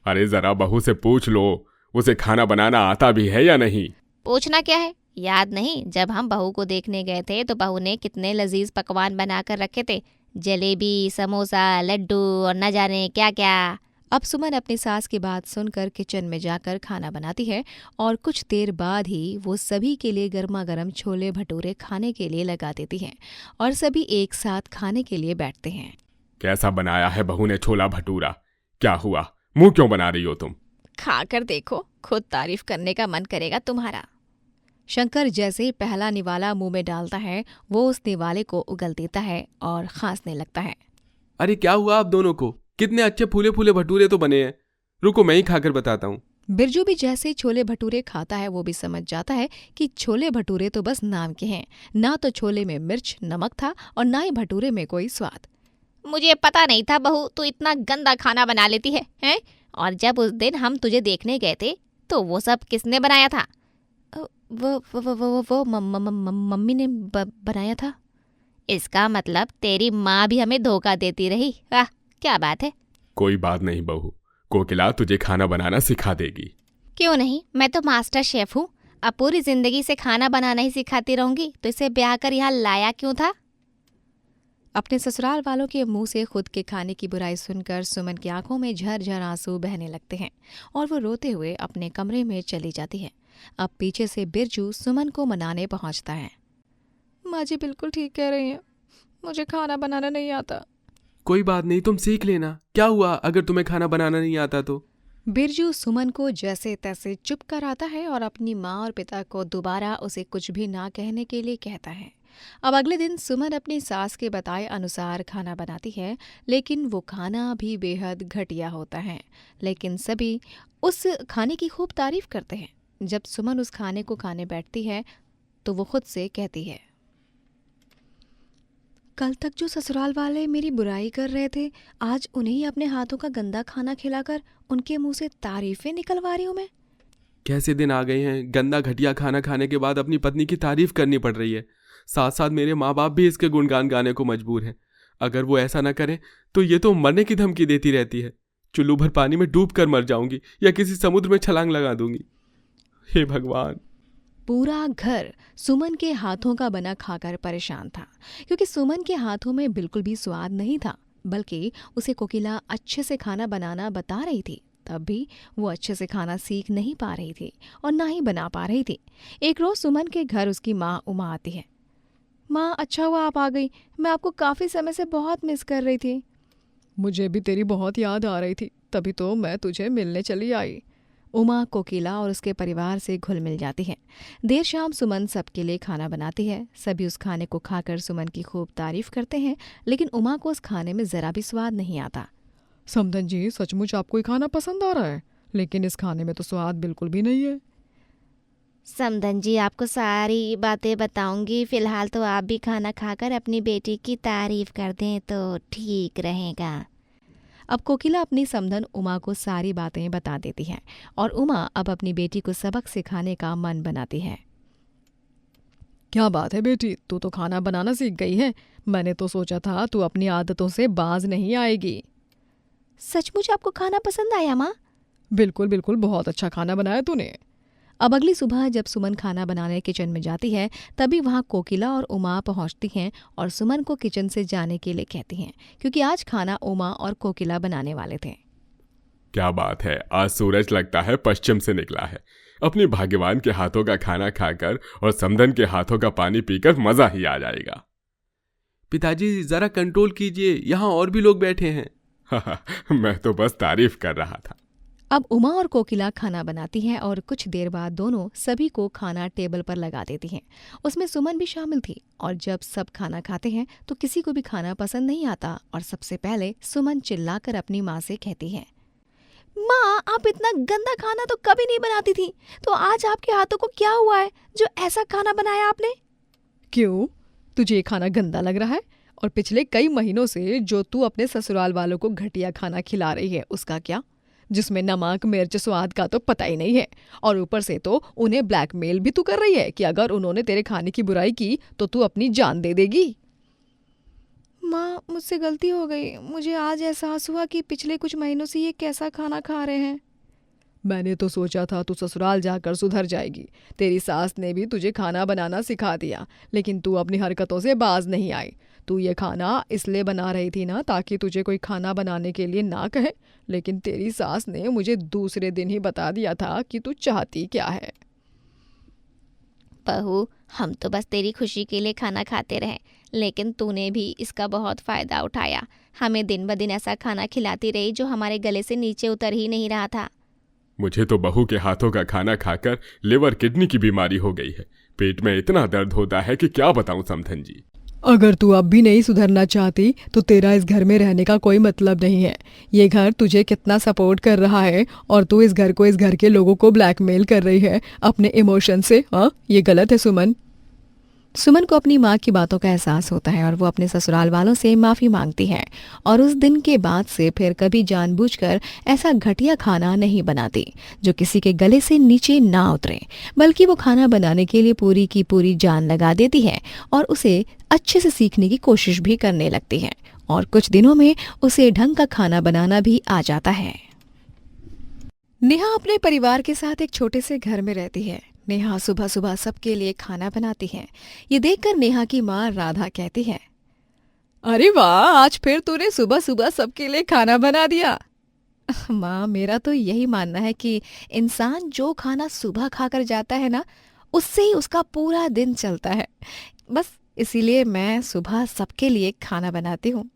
अरे जरा बहू से पूछ लो, उसे खाना बनाना आता भी है या नहीं। पूछना क्या है? याद नहीं, जब हम बहू को देखने गए थे तो बहू ने कितने लजीज पकवान बनाकर रखे थे, जलेबी, समोसा, लड्डू और न जाने क्या क्या। अब सुमन अपनी सास की बात सुनकर किचन में जाकर खाना बनाती है और कुछ देर बाद ही वो सभी के लिए गर्मा गर्म छोले भटूरे खाने के लिए लगा देती है और सभी एक साथ खाने के लिए बैठते हैं। कैसा बनाया है बहू ने छोला भटूरा? क्या हुआ, मुंह क्यों बना रही हो तुम? खाकर देखो, खुद तारीफ करने का मन करेगा तुम्हारा। शंकर जैसे ही पहला निवाला मुंह में डालता है, वो उस निवाले को उगल देता है और खांसने लगता है। अरे क्या हुआ आप दोनों को? कितने अच्छे फूले फूले भटूरे तो बने हैं। रुको मैं ही खाकर बताता हूँ। बिरजू भी जैसे ही छोले भटूरे खाता है वो भी समझ जाता है कि छोले भटूरे तो बस नाम के हैं, ना तो छोले में मिर्च नमक था और ना ही भटूरे में कोई स्वाद। मुझे पता नहीं था बहू तू इतना गंदा खाना बना लेती है, हैं? और जब उस दिन हम तुझे देखने गए थे तो वो सब किसने बनाया था? वो मम्मी ने बनाया था। इसका मतलब तेरी माँ भी हमें धोखा देती रही। वाह, क्या बात है। कोई बात नहीं बहू, कोकिला तुझे खाना बनाना सिखा देगी। क्यों नहीं, मैं तो मास्टर शेफ हूँ। अब पूरी जिंदगी से खाना बनाना ही सिखाती रहूंगी तो इसे ब्याह कर यहाँ लाया क्यों था? अपने ससुराल वालों के मुंह से खुद के खाने की बुराई सुनकर सुमन की आंखों में झरझर आंसू बहने लगते हैं और वो रोते हुए अपने कमरे में चली जाती है। अब पीछे से बिरजू सुमन को मनाने पहुंचता है। माँ जी बिल्कुल ठीक कह रही हैं, मुझे खाना बनाना नहीं आता। कोई बात नहीं, तुम सीख लेना। क्या हुआ अगर तुम्हें खाना बनाना नहीं आता तो? बिरजू सुमन को जैसे तैसे चुप कराता है और अपनी माँ और पिता को दोबारा उसे कुछ भी ना कहने के लिए कहता है। अब अगले दिन सुमन अपनी सास के बताए अनुसार खाना बनाती है, लेकिन वो खाना भी बेहद घटिया होता है। लेकिन सभी उस खाने की खूब तारीफ करते हैं। जब सुमन उस खाने को खाने बैठती है तो वो खुद से कहती है, कल तक जो ससुराल वाले मेरी बुराई कर रहे थे, आज उन्हें ही अपने हाथों का गंदा खाना खिलाकर उनके मुंह से तारीफें निकलवा रही हूं मैं। कैसे दिन आ गए हैं, गंदा घटिया खाना खाने के बाद अपनी पत्नी की तारीफ करनी पड़ रही है। साथ साथ मेरे माँ बाप भी इसके गुणगान गाने को मजबूर हैं। अगर वो ऐसा ना करें तो ये तो मरने की धमकी देती रहती है। चुल्लू भर पानी में डूब कर मर जाऊंगी या किसी समुद्र में छलांग लगा दूंगी। हे भगवान। पूरा घर सुमन के हाथों का बना खाकर परेशान था, क्योंकि सुमन के हाथों में बिल्कुल भी स्वाद नहीं था, बल्कि उसे कोकिला अच्छे से खाना बनाना बता रही थी। तब भी वो अच्छे से खाना सीख नहीं पा रही थी और ना ही बना पा रही थी। एक रोज सुमन के घर उसकी माँ उमा आती है। माँ, अच्छा हुआ आप आ गई, मैं आपको काफ़ी समय से बहुत मिस कर रही थी। मुझे भी तेरी बहुत याद आ रही थी, तभी तो मैं तुझे मिलने चली आई। उमा कोकिला और उसके परिवार से घुल मिल जाती है। देर शाम सुमन सबके लिए खाना बनाती है। सभी उस खाने को खाकर सुमन की खूब तारीफ करते हैं, लेकिन उमा को उस खाने में ज़रा भी स्वाद नहीं आता। समधन जी, सचमुच आपको ये खाना पसंद आ रहा है, लेकिन इस खाने में तो स्वाद बिल्कुल भी नहीं है। समधन जी आपको सारी बातें बताऊंगी, फिलहाल तो आप भी खाना खाकर अपनी बेटी की तारीफ कर दें तो ठीक रहेगा। अब कोकिला अपनी समधन उमा को सारी बातें बता देती है और उमा अब अपनी बेटी को सबक सिखाने का मन बनाती है। क्या बात है बेटी, तू तो खाना बनाना सीख गई है। मैंने तो सोचा था तू अपनी आदतों से बाज नहीं आएगी। सचमुच आपको खाना पसंद आया माँ? बिल्कुल बिल्कुल, बहुत अच्छा खाना बनाया तूने। अब अगली सुबह जब सुमन खाना बनाने किचन में जाती है, तभी वहाँ कोकिला और उमा पहुँचती हैं और सुमन को किचन से जाने के लिए कहती हैं, क्योंकि आज खाना उमा और कोकिला बनाने वाले थे। क्या बात है, आज सूरज लगता है पश्चिम से निकला है। अपनी भाग्यवान के हाथों का खाना खाकर और समधन के हाथों का पानी पीकर मजा ही आ जाएगा। पिताजी जरा कंट्रोल कीजिए, यहाँ और भी लोग बैठे हैं। मैं तो बस तारीफ कर रहा था। अब उमा और कोकिला खाना बनाती हैं और कुछ देर बाद दोनों सभी को खाना टेबल पर लगा देती हैं। उसमें सुमन भी शामिल थी। और जब सब खाना खाते हैं तो किसी को भी खाना पसंद नहीं आता और सबसे पहले सुमन चिल्लाकर अपनी माँ से कहती है, माँ, आप इतना गंदा खाना तो कभी नहीं बनाती थी, तो आज आपके हाथों को क्या हुआ है जो ऐसा खाना बनाया आपने? क्यों, तुझे ये खाना गंदा लग रहा है? और पिछले कई महीनों से जो तू अपने ससुराल वालों को घटिया खाना खिला रही है, उसका क्या? जिसमें नमक मिर्च स्वाद का तो पता ही नहीं है, और ऊपर से तो उन्हें ब्लैकमेल भी तू कर रही है कि अगर उन्होंने तेरे खाने की बुराई की तो तू अपनी जान दे देगी। माँ, मुझसे गलती हो गई। मुझे आज एहसास हुआ कि पिछले कुछ महीनों से ये कैसा खाना खा रहे हैं। मैंने तो सोचा था तू ससुराल जाकर सुधर जाएगी। तेरी सास ने भी तुझे खाना बनाना सिखा दिया, लेकिन तू अपनी हरकतों से बाज नहीं आई। तू ये खाना इसलिए बना रही थी ना ताकि तुझे कोई खाना बनाने के लिए ना कहे, लेकिन तेरी सास ने मुझे दूसरे दिन ही बता दिया था कि तू चाहती क्या है। बहू, हम तो बस तेरी खुशी के लिए खाना खाते रहे, लेकिन तूने भी इसका बहुत फ़ायदा उठाया। हमें दिन ब दिन ऐसा खाना खिलाती रही जो हमारे गले से नीचे उतर ही नहीं रहा था। मुझे तो बहू के हाथों का खाना खाकर लिवर किडनी की बीमारी हो गई है। पेट में इतना दर्द होता है कि क्या बताऊं समधन जी। अगर तू अब भी नहीं सुधरना चाहती तो तेरा इस घर में रहने का कोई मतलब नहीं है। ये घर तुझे कितना सपोर्ट कर रहा है और तू इस घर को, इस घर के लोगों को ब्लैकमेल कर रही है अपने इमोशन से। हाँ, ये गलत है सुमन। सुमन को अपनी माँ की बातों का एहसास होता है और वो अपने ससुराल वालों से माफ़ी मांगती है और उस दिन के बाद से फिर कभी जानबूझकर ऐसा घटिया खाना नहीं बनाती जो किसी के गले से नीचे ना उतरे, बल्कि वो खाना बनाने के लिए पूरी की पूरी जान लगा देती है और उसे अच्छे से सीखने की कोशिश भी करने लगती है और कुछ दिनों में उसे ढंग का खाना बनाना भी आ जाता है। नेहा अपने परिवार के साथ एक छोटे से घर में रहती है। नेहा सुबह सुबह सबके लिए खाना बनाती है। ये देखकर नेहा की माँ राधा कहती है, अरे वाह, आज फिर तूने सुबह सुबह सबके लिए खाना बना दिया। माँ, मेरा तो यही मानना है कि इंसान जो खाना सुबह खाकर जाता है ना, उससे ही उसका पूरा दिन चलता है। बस इसीलिए मैं सुबह सबके लिए खाना बनाती हूँ।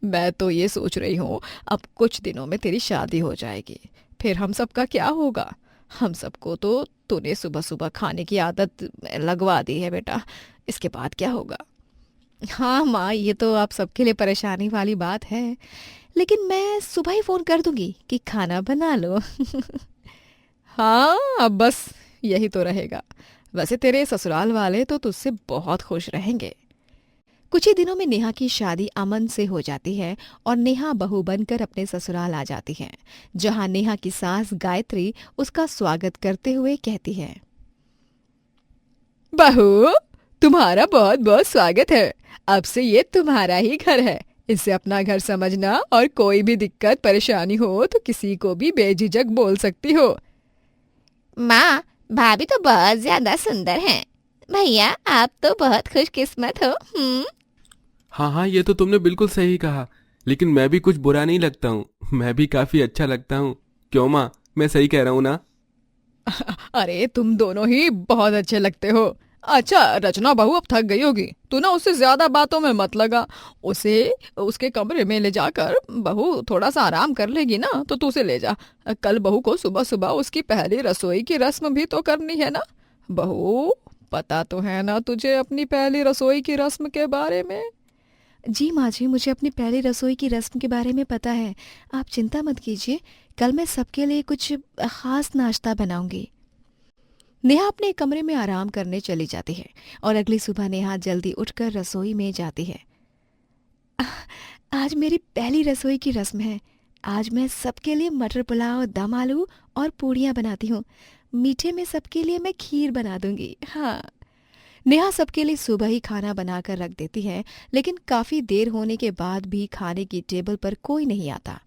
मैं तो ये सोच रही हूँ, अब कुछ दिनों में तेरी शादी हो जाएगी, फिर हम सबका क्या होगा? हम सबको तो तूने सुबह सुबह खाने की आदत लगवा दी है बेटा, इसके बाद क्या होगा? हाँ माँ, ये तो आप सबके लिए परेशानी वाली बात है, लेकिन मैं सुबह ही फ़ोन कर दूंगी कि खाना बना लो। हाँ, अब बस यही तो रहेगा। वैसे तेरे ससुराल वाले तो तुझसे बहुत खुश रहेंगे। कुछ ही दिनों में नेहा की शादी अमन से हो जाती है और नेहा बहू बनकर अपने ससुराल आ जाती है, जहां नेहा की सास गायत्री उसका स्वागत करते हुए कहती है, बहू, तुम्हारा बहुत बहुत स्वागत है। अब से ये तुम्हारा ही घर है, इसे अपना घर समझना और कोई भी दिक्कत परेशानी हो तो किसी को भी बेझिझक बोल सकती हो। माँ, भाभी तो बहुत ज्यादा सुंदर हैं। भैया, आप तो बहुत खुशकिस्मत हो। हाँ हाँ, ये तो तुमने बिल्कुल सही कहा, लेकिन मैं भी कुछ बुरा नहीं लगता हूँ, मैं भी काफी अच्छा लगता हूँ। क्यों माँ, मैं सही कह रहा हूँ ना? अरे तुम दोनों ही बहुत अच्छे लगते हो। अच्छा रचना बहू, अब थक गई होगी, तू ना उससे ज्यादा बातों में मत लगा। उसे उसके कमरे में ले जाकर बहू थोड़ा सा आराम कर लेगी ना, तो तू उसे ले जा। कल बहू को सुबह सुबह उसकी पहली रसोई की रस्म भी तो करनी है ना। बहू, पता तो है ना तुझे अपनी पहली रसोई की रस्म के बारे में? जी माँ जी, मुझे अपनी पहली रसोई की रस्म के बारे में पता है। आप चिंता मत कीजिए, कल मैं सबके लिए कुछ खास नाश्ता बनाऊंगी। नेहा अपने कमरे में आराम करने चली जाती है और अगली सुबह नेहा जल्दी उठकर रसोई में जाती है। आज मेरी पहली रसोई की रस्म है। आज मैं सबके लिए मटर पुलाव, दम आलू और पूड़ियाँ बनाती हूँ। मीठे में सबके लिए मैं खीर बना दूंगी। हाँ, नेहा सबके लिए सुबह ही खाना बनाकर रख देती है, लेकिन काफी देर होने के बाद भी खाने की टेबल पर कोई नहीं आता।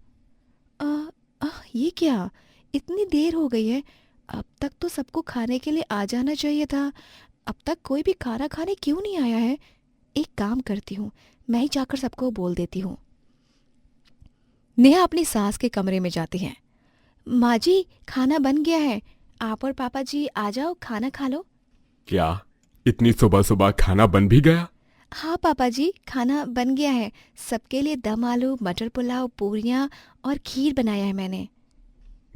ये क्या, इतनी देर हो गई है, अब तक तो सबको खाने के लिए आ जाना चाहिए था। अब तक कोई भी खाना खाने क्यों नहीं आया है? एक काम करती हूँ, मैं ही जाकर सबको बोल देती हूँ। नेहा अपनी सास के कमरे में जाती है। माँ जी, खाना बन गया है, आप और पापा जी आ जाओ, खाना खा लो। क्या इतनी सुबह सुबह खाना बन भी गया? हाँ पापा जी, खाना बन गया है। सबके लिए दम आलू, मटर पुलाव, पूरियाँ और खीर बनाया है मैंने।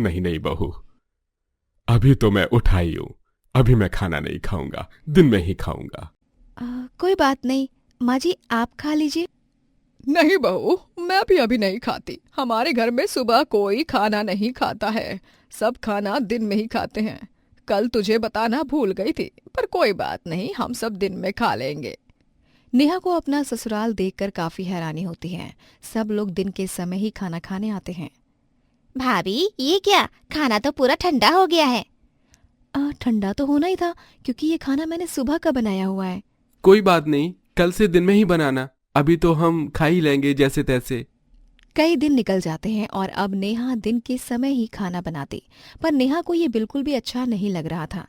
नहीं नहीं बहू, अभी तो मैं उठाई हूँ, अभी मैं खाना नहीं खाऊंगा, दिन में ही खाऊंगा। कोई बात नहीं, माँ जी आप खा लीजिए। नहीं बहू, मैं भी अभी नहीं खाती। हमारे घर में सुबह कोई खाना नहीं खाता है, सब खाना दिन में ही खाते हैं। कल तुझे बताना भूल गई थी, पर कोई बात नहीं, हम सब दिन में खा लेंगे। नेहा को अपना ससुराल देखकर काफी हैरानी होती है। सब लोग दिन के समय ही खाना खाने आते हैं। भाभी, ये क्या, खाना तो पूरा ठंडा हो गया है। ठंडा तो होना ही था, क्योंकि ये खाना मैंने सुबह का बनाया हुआ है। कोई बात नहीं, कल से दिन में ही बनाना, अभी तो हम खा ही लेंगे जैसे तैसे। कई दिन निकल जाते हैं और अब नेहा दिन के समय ही खाना बनाती, पर नेहा को ये बिल्कुल भी अच्छा नहीं लग रहा था।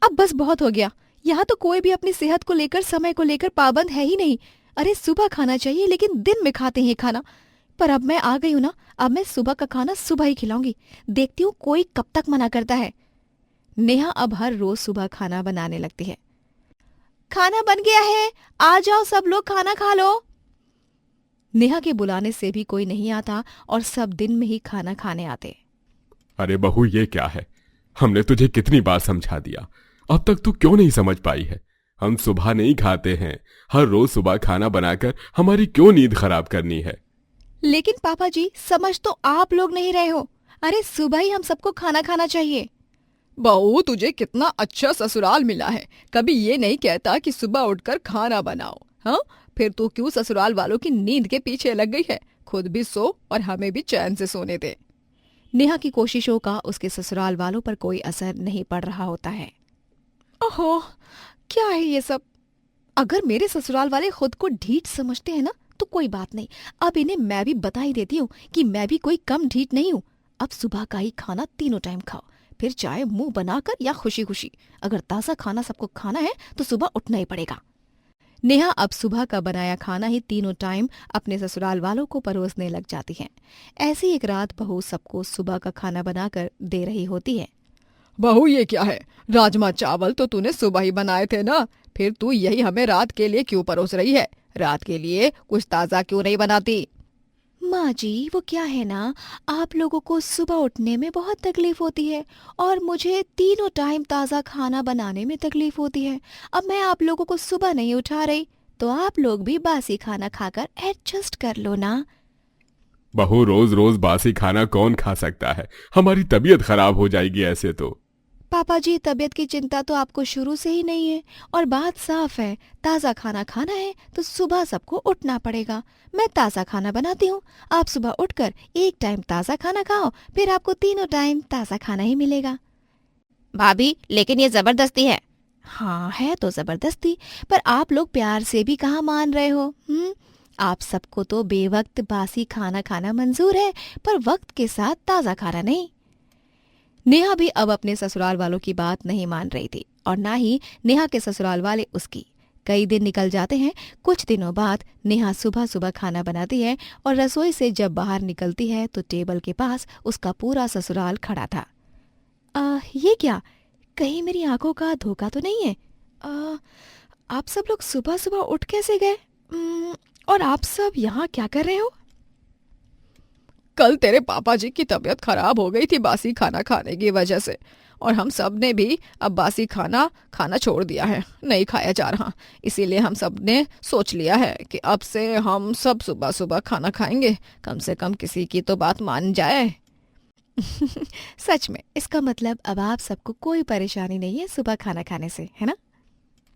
अब बस बहुत हो गया, यहाँ तो कोई भी अपनी सेहत को लेकर, समय को लेकर पाबंद है ही नहीं। अरे सुबह खाना चाहिए, लेकिन दिन में खाते हैं खाना। पर अब मैं आ गई हूँ ना, अब मैं सुबह का खाना सुबह ही खिलाऊंगी। देखती हूँ कोई कब तक मना करता है। नेहा अब हर रोज सुबह खाना बनाने लगती है। खाना बन गया है, आ जाओ सब लोग खाना खा लो। नेहा के बुलाने से भी कोई नहीं आता और सब दिन में ही खाना खाने आते। अरे बहू, ये क्या है? हमने तुझे कितनी बार समझा दिया, अब तक तू क्यों नहीं समझ पाई है? हम सुबह नहीं खाते हैं, हर रोज सुबह खाना बनाकर हमारी क्यों नींद खराब करनी है? लेकिन पापा जी, समझ तो आप लोग नहीं रहे हो। अरे सुबह ही हम सबको खाना खाना चाहिए। बहू, तुझे कितना अच्छा ससुराल मिला है, कभी ये नहीं कहता कि सुबह उठकर खाना बनाओ। हाँ, फिर तू क्यों ससुराल वालों की नींद के पीछे लग गई है? खुद भी सो और हमें भी चैन से सोने दे। नेहा की कोशिशों का उसके ससुराल वालों पर कोई असर नहीं पड़ रहा होता है। ओहो, क्या है ये सब? अगर मेरे ससुराल वाले खुद को ढीठ समझते हैं ना, तो कोई बात नहीं, अब इन्हें मैं भी बता ही देती हूँ कि मैं भी कोई कम ढीठ नहीं हूँ। अब सुबह का ही खाना तीनों टाइम खाओ, फिर चाहे मुंह बनाकर या खुशी खुशी। अगर ताज़ा खाना सबको खाना है तो सुबह उठना ही पड़ेगा। नेहा अब सुबह का बनाया खाना ही तीनों टाइम अपने ससुराल वालों को परोसने लग जाती हैं। ऐसी एक रात बहू सबको सुबह का खाना बनाकर दे रही होती है। बहू ये क्या है? राजमा चावल तो तूने सुबह ही बनाए थे ना, फिर तू यही हमें रात के लिए क्यों परोस रही है? रात के लिए कुछ ताज़ा क्यों नहीं बनाती? माँ जी, वो क्या है ना, आप लोगों को सुबह उठने में बहुत तकलीफ होती है और मुझे तीनों टाइम ताज़ा खाना बनाने में तकलीफ होती है। अब मैं आप लोगों को सुबह नहीं उठा रही तो आप लोग भी बासी खाना खाकर एडजस्ट कर लो ना। बहू, रोज रोज बासी खाना कौन खा सकता है? हमारी तबीयत खराब हो जाएगी ऐसे तो। पापा जी, तबीयत की चिंता तो आपको शुरू से ही नहीं है और बात साफ है, ताज़ा खाना खाना है तो सुबह सबको उठना पड़ेगा। मैं ताज़ा खाना बनाती हूँ, आप सुबह उठकर एक टाइम ताज़ा खाना खाओ, फिर आपको तीनों टाइम ताज़ा खाना ही मिलेगा। भाभी, लेकिन ये जबरदस्ती है। हाँ है तो जबरदस्ती, पर आप लोग प्यार से भी कहाँ मान रहे हो? आप सबको तो बेवक्त बासी खाना खाना मंजूर है, पर वक्त के साथ ताज़ा खाना नहीं। नेहा भी अब अपने ससुराल वालों की बात नहीं मान रही थी और ना ही नेहा के ससुराल वाले उसकी। कई दिन निकल जाते हैं। कुछ दिनों बाद नेहा सुबह सुबह खाना बनाती है और रसोई से जब बाहर निकलती है तो टेबल के पास उसका पूरा ससुराल खड़ा था। ये क्या? कहीं मेरी आंखों का धोखा तो नहीं है? आप सब लोग सुबह सुबह उठ कैसे गए? और आप सब यहाँ क्या कर रहे हो? कल तेरे पापा जी की तबीयत खराब हो गई थी बासी खाना खाने की वजह से, और हम सब ने भी अब बासी खाना खाना छोड़ दिया है, नहीं खाया जा रहा। इसीलिए हम सब ने सोच लिया है कि अब से हम सब सुबह सुबह खाना खाएंगे, कम से कम किसी की तो बात मान जाए। सच में, इसका मतलब अब आप सबको कोई परेशानी नहीं है सुबह खाना खाने से, है ना?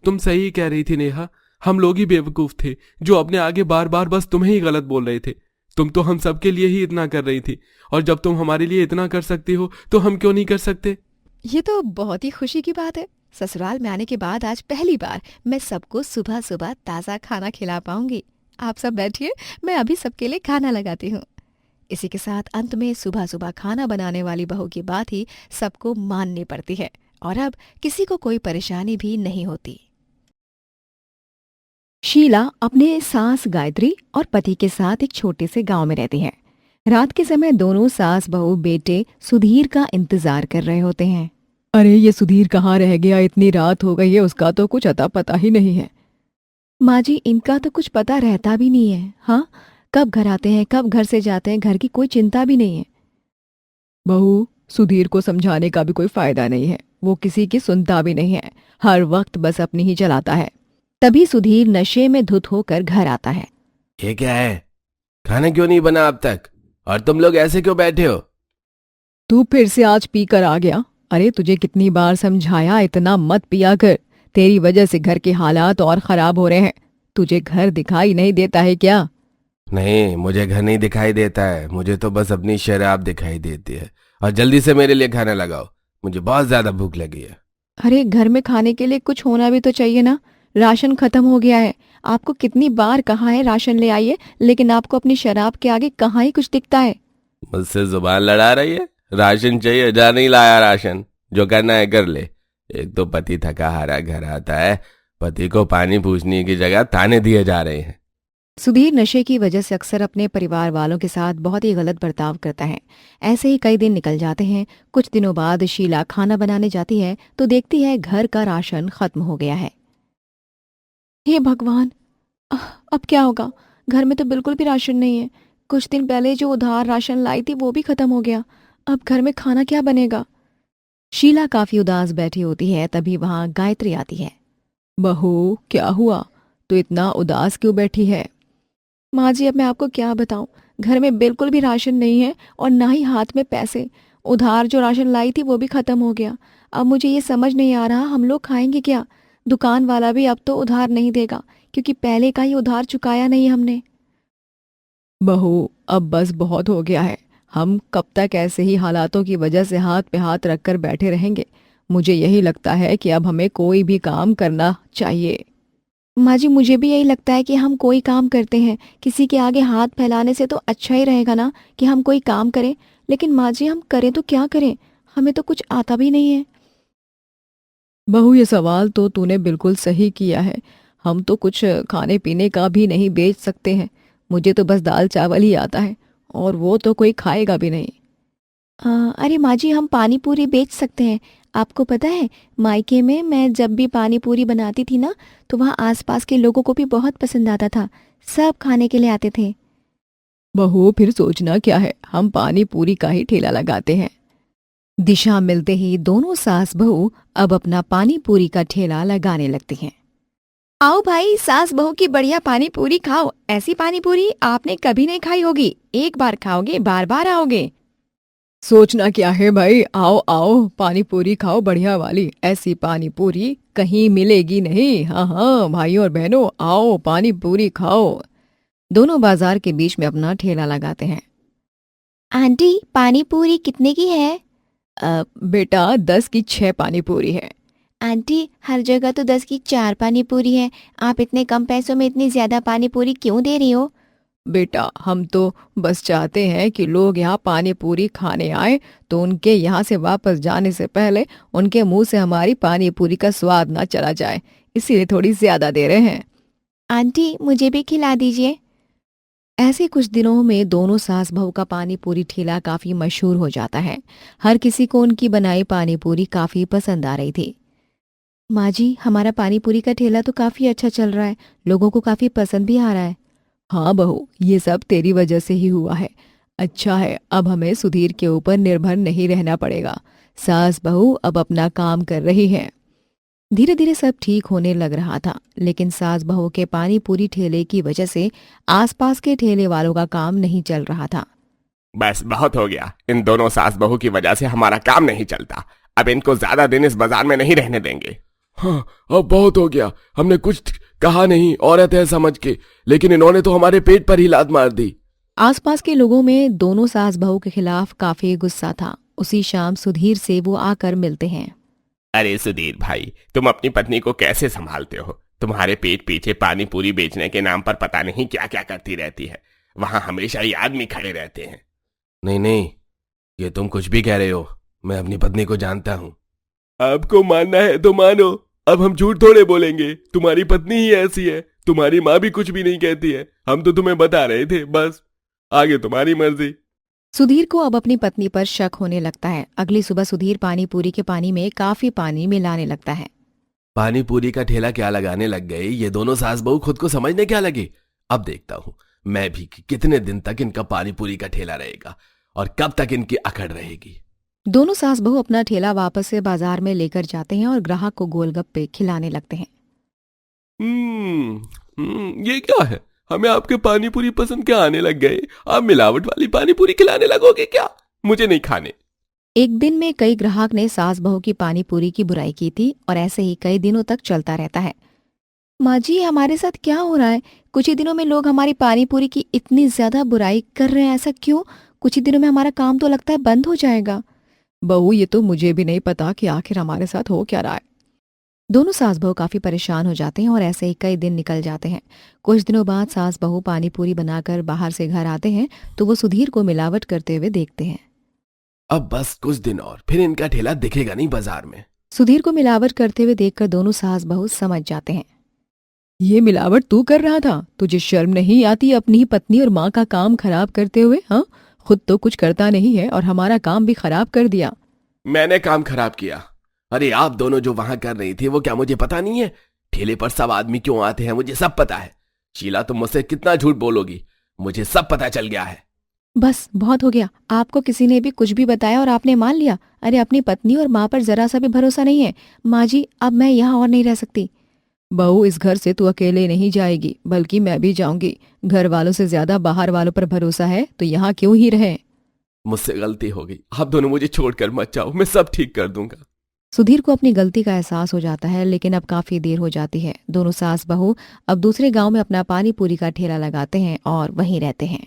तुम सही कह रही थी नेहा, हम लोग ही बेवकूफ थे जो अपने आगे बार बार बस तुम्हें ही गलत बोल रहे थे। तुम तो हम सब के लिए ही इतना कर रही थी, और जब तुम हमारे लिए इतना कर सकती हो तो हम क्यों नहीं कर सकते? ये तो बहुत ही खुशी की बात है। ससुराल में आने के बाद आज पहली बार मैं सबको सुबह सुबह ताज़ा खाना खिला पाऊंगी। आप सब बैठिए, मैं अभी सबके लिए खाना लगाती हूँ। इसी के साथ अंत में सुबह सुबह खाना बनाने वाली बहू की बात ही सबको माननी पड़ती है और अब किसी को कोई परेशानी भी नहीं होती। शीला अपने सास गायत्री और पति के साथ एक छोटे से गांव में रहती है। रात के समय दोनों सास बहू बेटे सुधीर का इंतजार कर रहे होते हैं। अरे ये सुधीर कहाँ रह गया? इतनी रात हो गई है, उसका तो कुछ अता पता ही नहीं है। माँ जी, इनका तो कुछ पता रहता भी नहीं है। हाँ, कब घर आते हैं, कब घर से जाते हैं, घर की कोई चिंता भी नहीं है। बहू, सुधीर को समझाने का भी कोई फायदा नहीं है, वो किसी की सुनता भी नहीं है, हर वक्त बस अपनी ही चलाता है। तभी सुधीर नशे में धुत होकर घर आता है। ये क्या है? खाना क्यों नहीं बना अब तक? और तुम लोग ऐसे क्यों बैठे हो? तू फिर से आज पी कर आ गया? अरे तुझे कितनी बार समझाया इतना मत पिया कर, तेरी वजह से घर के हालात और खराब हो रहे हैं। तुझे घर दिखाई नहीं देता है क्या? नहीं, मुझे घर नहीं दिखाई देता है, मुझे तो बस अपनी शराब दिखाई देती है। और जल्दी से मेरे लिए खाना लगाओ, मुझे बहुत ज्यादा भूख लगी है। अरे घर में खाने के लिए कुछ होना भी तो चाहिए ना। राशन खत्म हो गया है। आपको कितनी बार कहा है राशन ले आइए, लेकिन आपको अपनी शराब के आगे कहाँ ही कुछ दिखता है। मुझसे जुबान लड़ा रही है? राशन चाहिए, जा नहीं लाया राशन, जो करना है कर ले। एक तो पति थका हारा घर आता है, पति को पानी पूछने की जगह ताने दिए जा रहे हैं। सुधीर नशे की वजह से अक्सर अपने परिवार वालों के साथ बहुत ही गलत बर्ताव करता है। ऐसे ही कई दिन निकल जाते हैं। कुछ दिनों बाद शीला खाना बनाने जाती है तो देखती है घर का राशन खत्म हो गया है। हे भगवान, अब क्या होगा? घर में तो बिल्कुल भी राशन नहीं है। कुछ दिन पहले जो उधार राशन लाई थी वो भी खत्म हो गया। अब घर में खाना क्या बनेगा? शीला काफी उदास बैठी होती है, तभी वहां गायत्री आती है। बहू, क्या हुआ? तो इतना उदास क्यों बैठी है? माँ जी, अब मैं आपको क्या बताऊं, घर में बिल्कुल भी राशन नहीं है और ना ही हाथ में पैसे। उधार जो राशन लाई थी वो भी खत्म हो गया। अब मुझे ये समझ नहीं आ रहा हम लोग खाएंगे क्या। दुकान वाला भी अब तो उधार नहीं देगा क्योंकि पहले का ही उधार चुकाया नहीं हमने। बहू, अब बस बहुत हो गया है। हम कब तक ऐसे ही हालातों की वजह से हाथ पे हाथ रखकर बैठे रहेंगे? मुझे यही लगता है कि अब हमें कोई भी काम करना चाहिए। माँ जी, मुझे भी यही लगता है कि हम कोई काम करते हैं, किसी के आगे हाथ फैलाने से तो अच्छा ही रहेगा ना कि हम कोई काम करें। लेकिन माँ जी, हम करें तो क्या करें? हमें तो कुछ आता भी नहीं है। बहू, ये सवाल तो तूने बिल्कुल सही किया है। हम तो कुछ खाने पीने का भी नहीं बेच सकते हैं। मुझे तो बस दाल चावल ही आता है, और वो तो कोई खाएगा भी नहीं। अरे माँ जी, हम पानी पूरी बेच सकते हैं। आपको पता है, मायके में मैं जब भी पानी पूरी बनाती थी ना, तो वहाँ आसपास के लोगों को भी बहुत पसंद आता था। सब खाने के लिए आते थे। बहू, फिर सोचना क्या है, हम पानी पूरी का ही ठेला लगाते हैं। दिशा मिलते ही दोनों सास बहू अब अपना पानी पूरी का ठेला लगाने लगती हैं। आओ भाई, सास बहू की बढ़िया पानी पूरी खाओ। ऐसी पानी पूरी आपने कभी नहीं खाई होगी। एक बार खाओगे बार बार आओगे। सोचना क्या है भाई, आओ आओ, पानी पूरी खाओ बढ़िया वाली। ऐसी पानी पूरी कहीं मिलेगी नहीं। हाँ हाँ भाइयों और बहनों, आओ पानी पूरी खाओ। दोनों बाजार के बीच में अपना ठेला लगाते हैं। आंटी, पानी पूरी कितने की है? बेटा, 10 की 6 पानी पूरी है। आंटी, हर जगह तो 10 की 4 पानी पूरी है। आप इतने कम पैसों में इतनी ज्यादा पानी पूरी क्यों दे रही हो? बेटा, हम तो बस चाहते हैं कि लोग यहाँ पानी पूरी खाने आए तो उनके यहाँ से वापस जाने से पहले उनके मुंह से हमारी पानी पूरी का स्वाद ना चला जाए, इसीलिए थोड़ी ज्यादा दे रहे हैं। आंटी, मुझे भी खिला दीजिए। ऐसे कुछ दिनों में दोनों सास बहू का पानी पूरी ठेला काफी मशहूर हो जाता है। हर किसी को उनकी बनाई पानी पूरी काफी पसंद आ रही थी। माँ जी, हमारा पानी पूरी का ठेला तो काफी अच्छा चल रहा है, लोगों को काफी पसंद भी आ रहा है। हाँ बहू, ये सब तेरी वजह से ही हुआ है। अच्छा है, अब हमें सुधीर के ऊपर निर्भर नहीं रहना पड़ेगा। सास बहू अब अपना काम कर रही है। धीरे धीरे सब ठीक होने लग रहा था, लेकिन सास बहू के पानी पूरी ठेले की वजह से आसपास के ठेले वालों का काम नहीं चल रहा था। बस बहुत हो गया, इन दोनों सास बहू की वजह से हमारा काम नहीं चलता। अब इनको ज्यादा दिन इस बाजार में नहीं रहने देंगे। हाँ, अब बहुत हो गया। हमने कुछ कहा नहीं, औरत है समझ के, लेकिन इन्होंने तो हमारे पेट पर ही लात मार दी। आसपास के लोगों में दोनों सास बहू के खिलाफ काफी गुस्सा था। उसी शाम सुधीर से वो आकर मिलते हैं। अरे सुधीर भाई, तुम अपनी पत्नी को कैसे संभालते हो? तुम्हारे पेट पीछे पानी पूरी बेचने के नाम पर पता नहीं क्या क्या करती रहती है। वहां हमेशा ये आदमी खड़े रहते हैं। नहीं नहीं, ये तुम कुछ भी कह रहे हो। मैं अपनी पत्नी को जानता हूँ। आपको मानना है तो मानो, अब हम झूठ थोड़े बोलेंगे। तुम्हारी पत्नी ही ऐसी है, तुम्हारी माँ भी कुछ भी नहीं कहती है। हम तो तुम्हें बता रहे थे, बस आगे तुम्हारी मर्जी। सुधीर को अब अपनी पत्नी पर शक होने लगता है। अगली सुबह सुधीर पानी पूरी के पानी में काफी पानी मिलाने लगता है। पानी पूरी का ठेला क्या लगाने लग गए ये दोनों सास बहू, खुद को समझने क्या लगे। अब देखता हूँ मैं भी कि कितने दिन तक इनका पानी पूरी का ठेला रहेगा और कब तक इनकी अकड़ रहेगी। दोनों सास बहू अपना ठेला वापस से बाजार में लेकर जाते हैं और ग्राहक को गोलगप्पे खिलाने लगते हैं। ये क्या है? हमें आपके पानी पूरी पसंद क्या आने लग गए? आप मिलावट वाली पानी पूरी खिलाने लगोगे क्या? मुझे नहीं खाने। एक दिन में कई ग्राहक ने सास बहू की पानी पूरी की बुराई की थी और ऐसे ही कई दिनों तक चलता रहता है। माँ जी, हमारे साथ क्या हो रहा है? कुछ ही दिनों में लोग हमारी पानी पूरी की इतनी ज्यादा बुराई कर रहे हैं, ऐसा क्यों? कुछ ही दिनों में हमारा काम तो लगता है बंद हो जाएगा। बहू, ये तो मुझे भी नहीं पता कि आखिर हमारे साथ हो क्या रहा है। दोनों सास बहू काफी परेशान हो जाते हैं और ऐसे ही कई दिन निकल जाते हैं। कुछ दिनों बाद सास बहू पानी पूरी बनाकर बाहर से घर आते हैं तो वो सुधीर को मिलावट करते हुए देखते हैं। अब बस कुछ दिन और, फिर इनका ठेला दिखेगा नहीं बाजार में। सुधीर को मिलावट करते हुए देखकर दोनों सास बहू समझ जाते हैं। ये मिलावट तू कर रहा था? तुझे शर्म नहीं आती अपनी ही पत्नी और माँ का काम खराब करते हुए? हाँ, खुद तो कुछ करता नहीं है और हमारा काम भी खराब कर दिया। मैंने काम खराब किया? अरे आप दोनों जो वहां कर रही थी वो क्या मुझे पता नहीं है? ठेले पर सब आदमी क्यों आते हैं मुझे सब पता है। शीला, तुम मुझसे कितना झूठ बोलोगी? मुझे सब पता चल गया है। बस बहुत हो गया, आपको किसी ने भी कुछ भी बताया और आपने मान लिया। अरे अपनी पत्नी और माँ पर जरा सा भी भरोसा नहीं है। माँ जी, अब मैं यहाँ और नहीं रह सकती। बहू, इस घर से तू अकेले नहीं जाएगी, बल्कि मैं भी जाऊंगी। घर वालों से ज्यादा बाहर वालों पर भरोसा है तो यहाँ क्यों ही रहे। मुझसे गलती हो गई, आप दोनों मुझे छोड़कर मत जाओ, मैं सब ठीक कर दूंगा। सुधीर को अपनी गलती का एहसास हो जाता है, लेकिन अब काफी देर हो जाती है। दोनों सास बहू अब दूसरे गांव में अपना पानी पूरी का ठेला लगाते हैं और वहीं रहते हैं।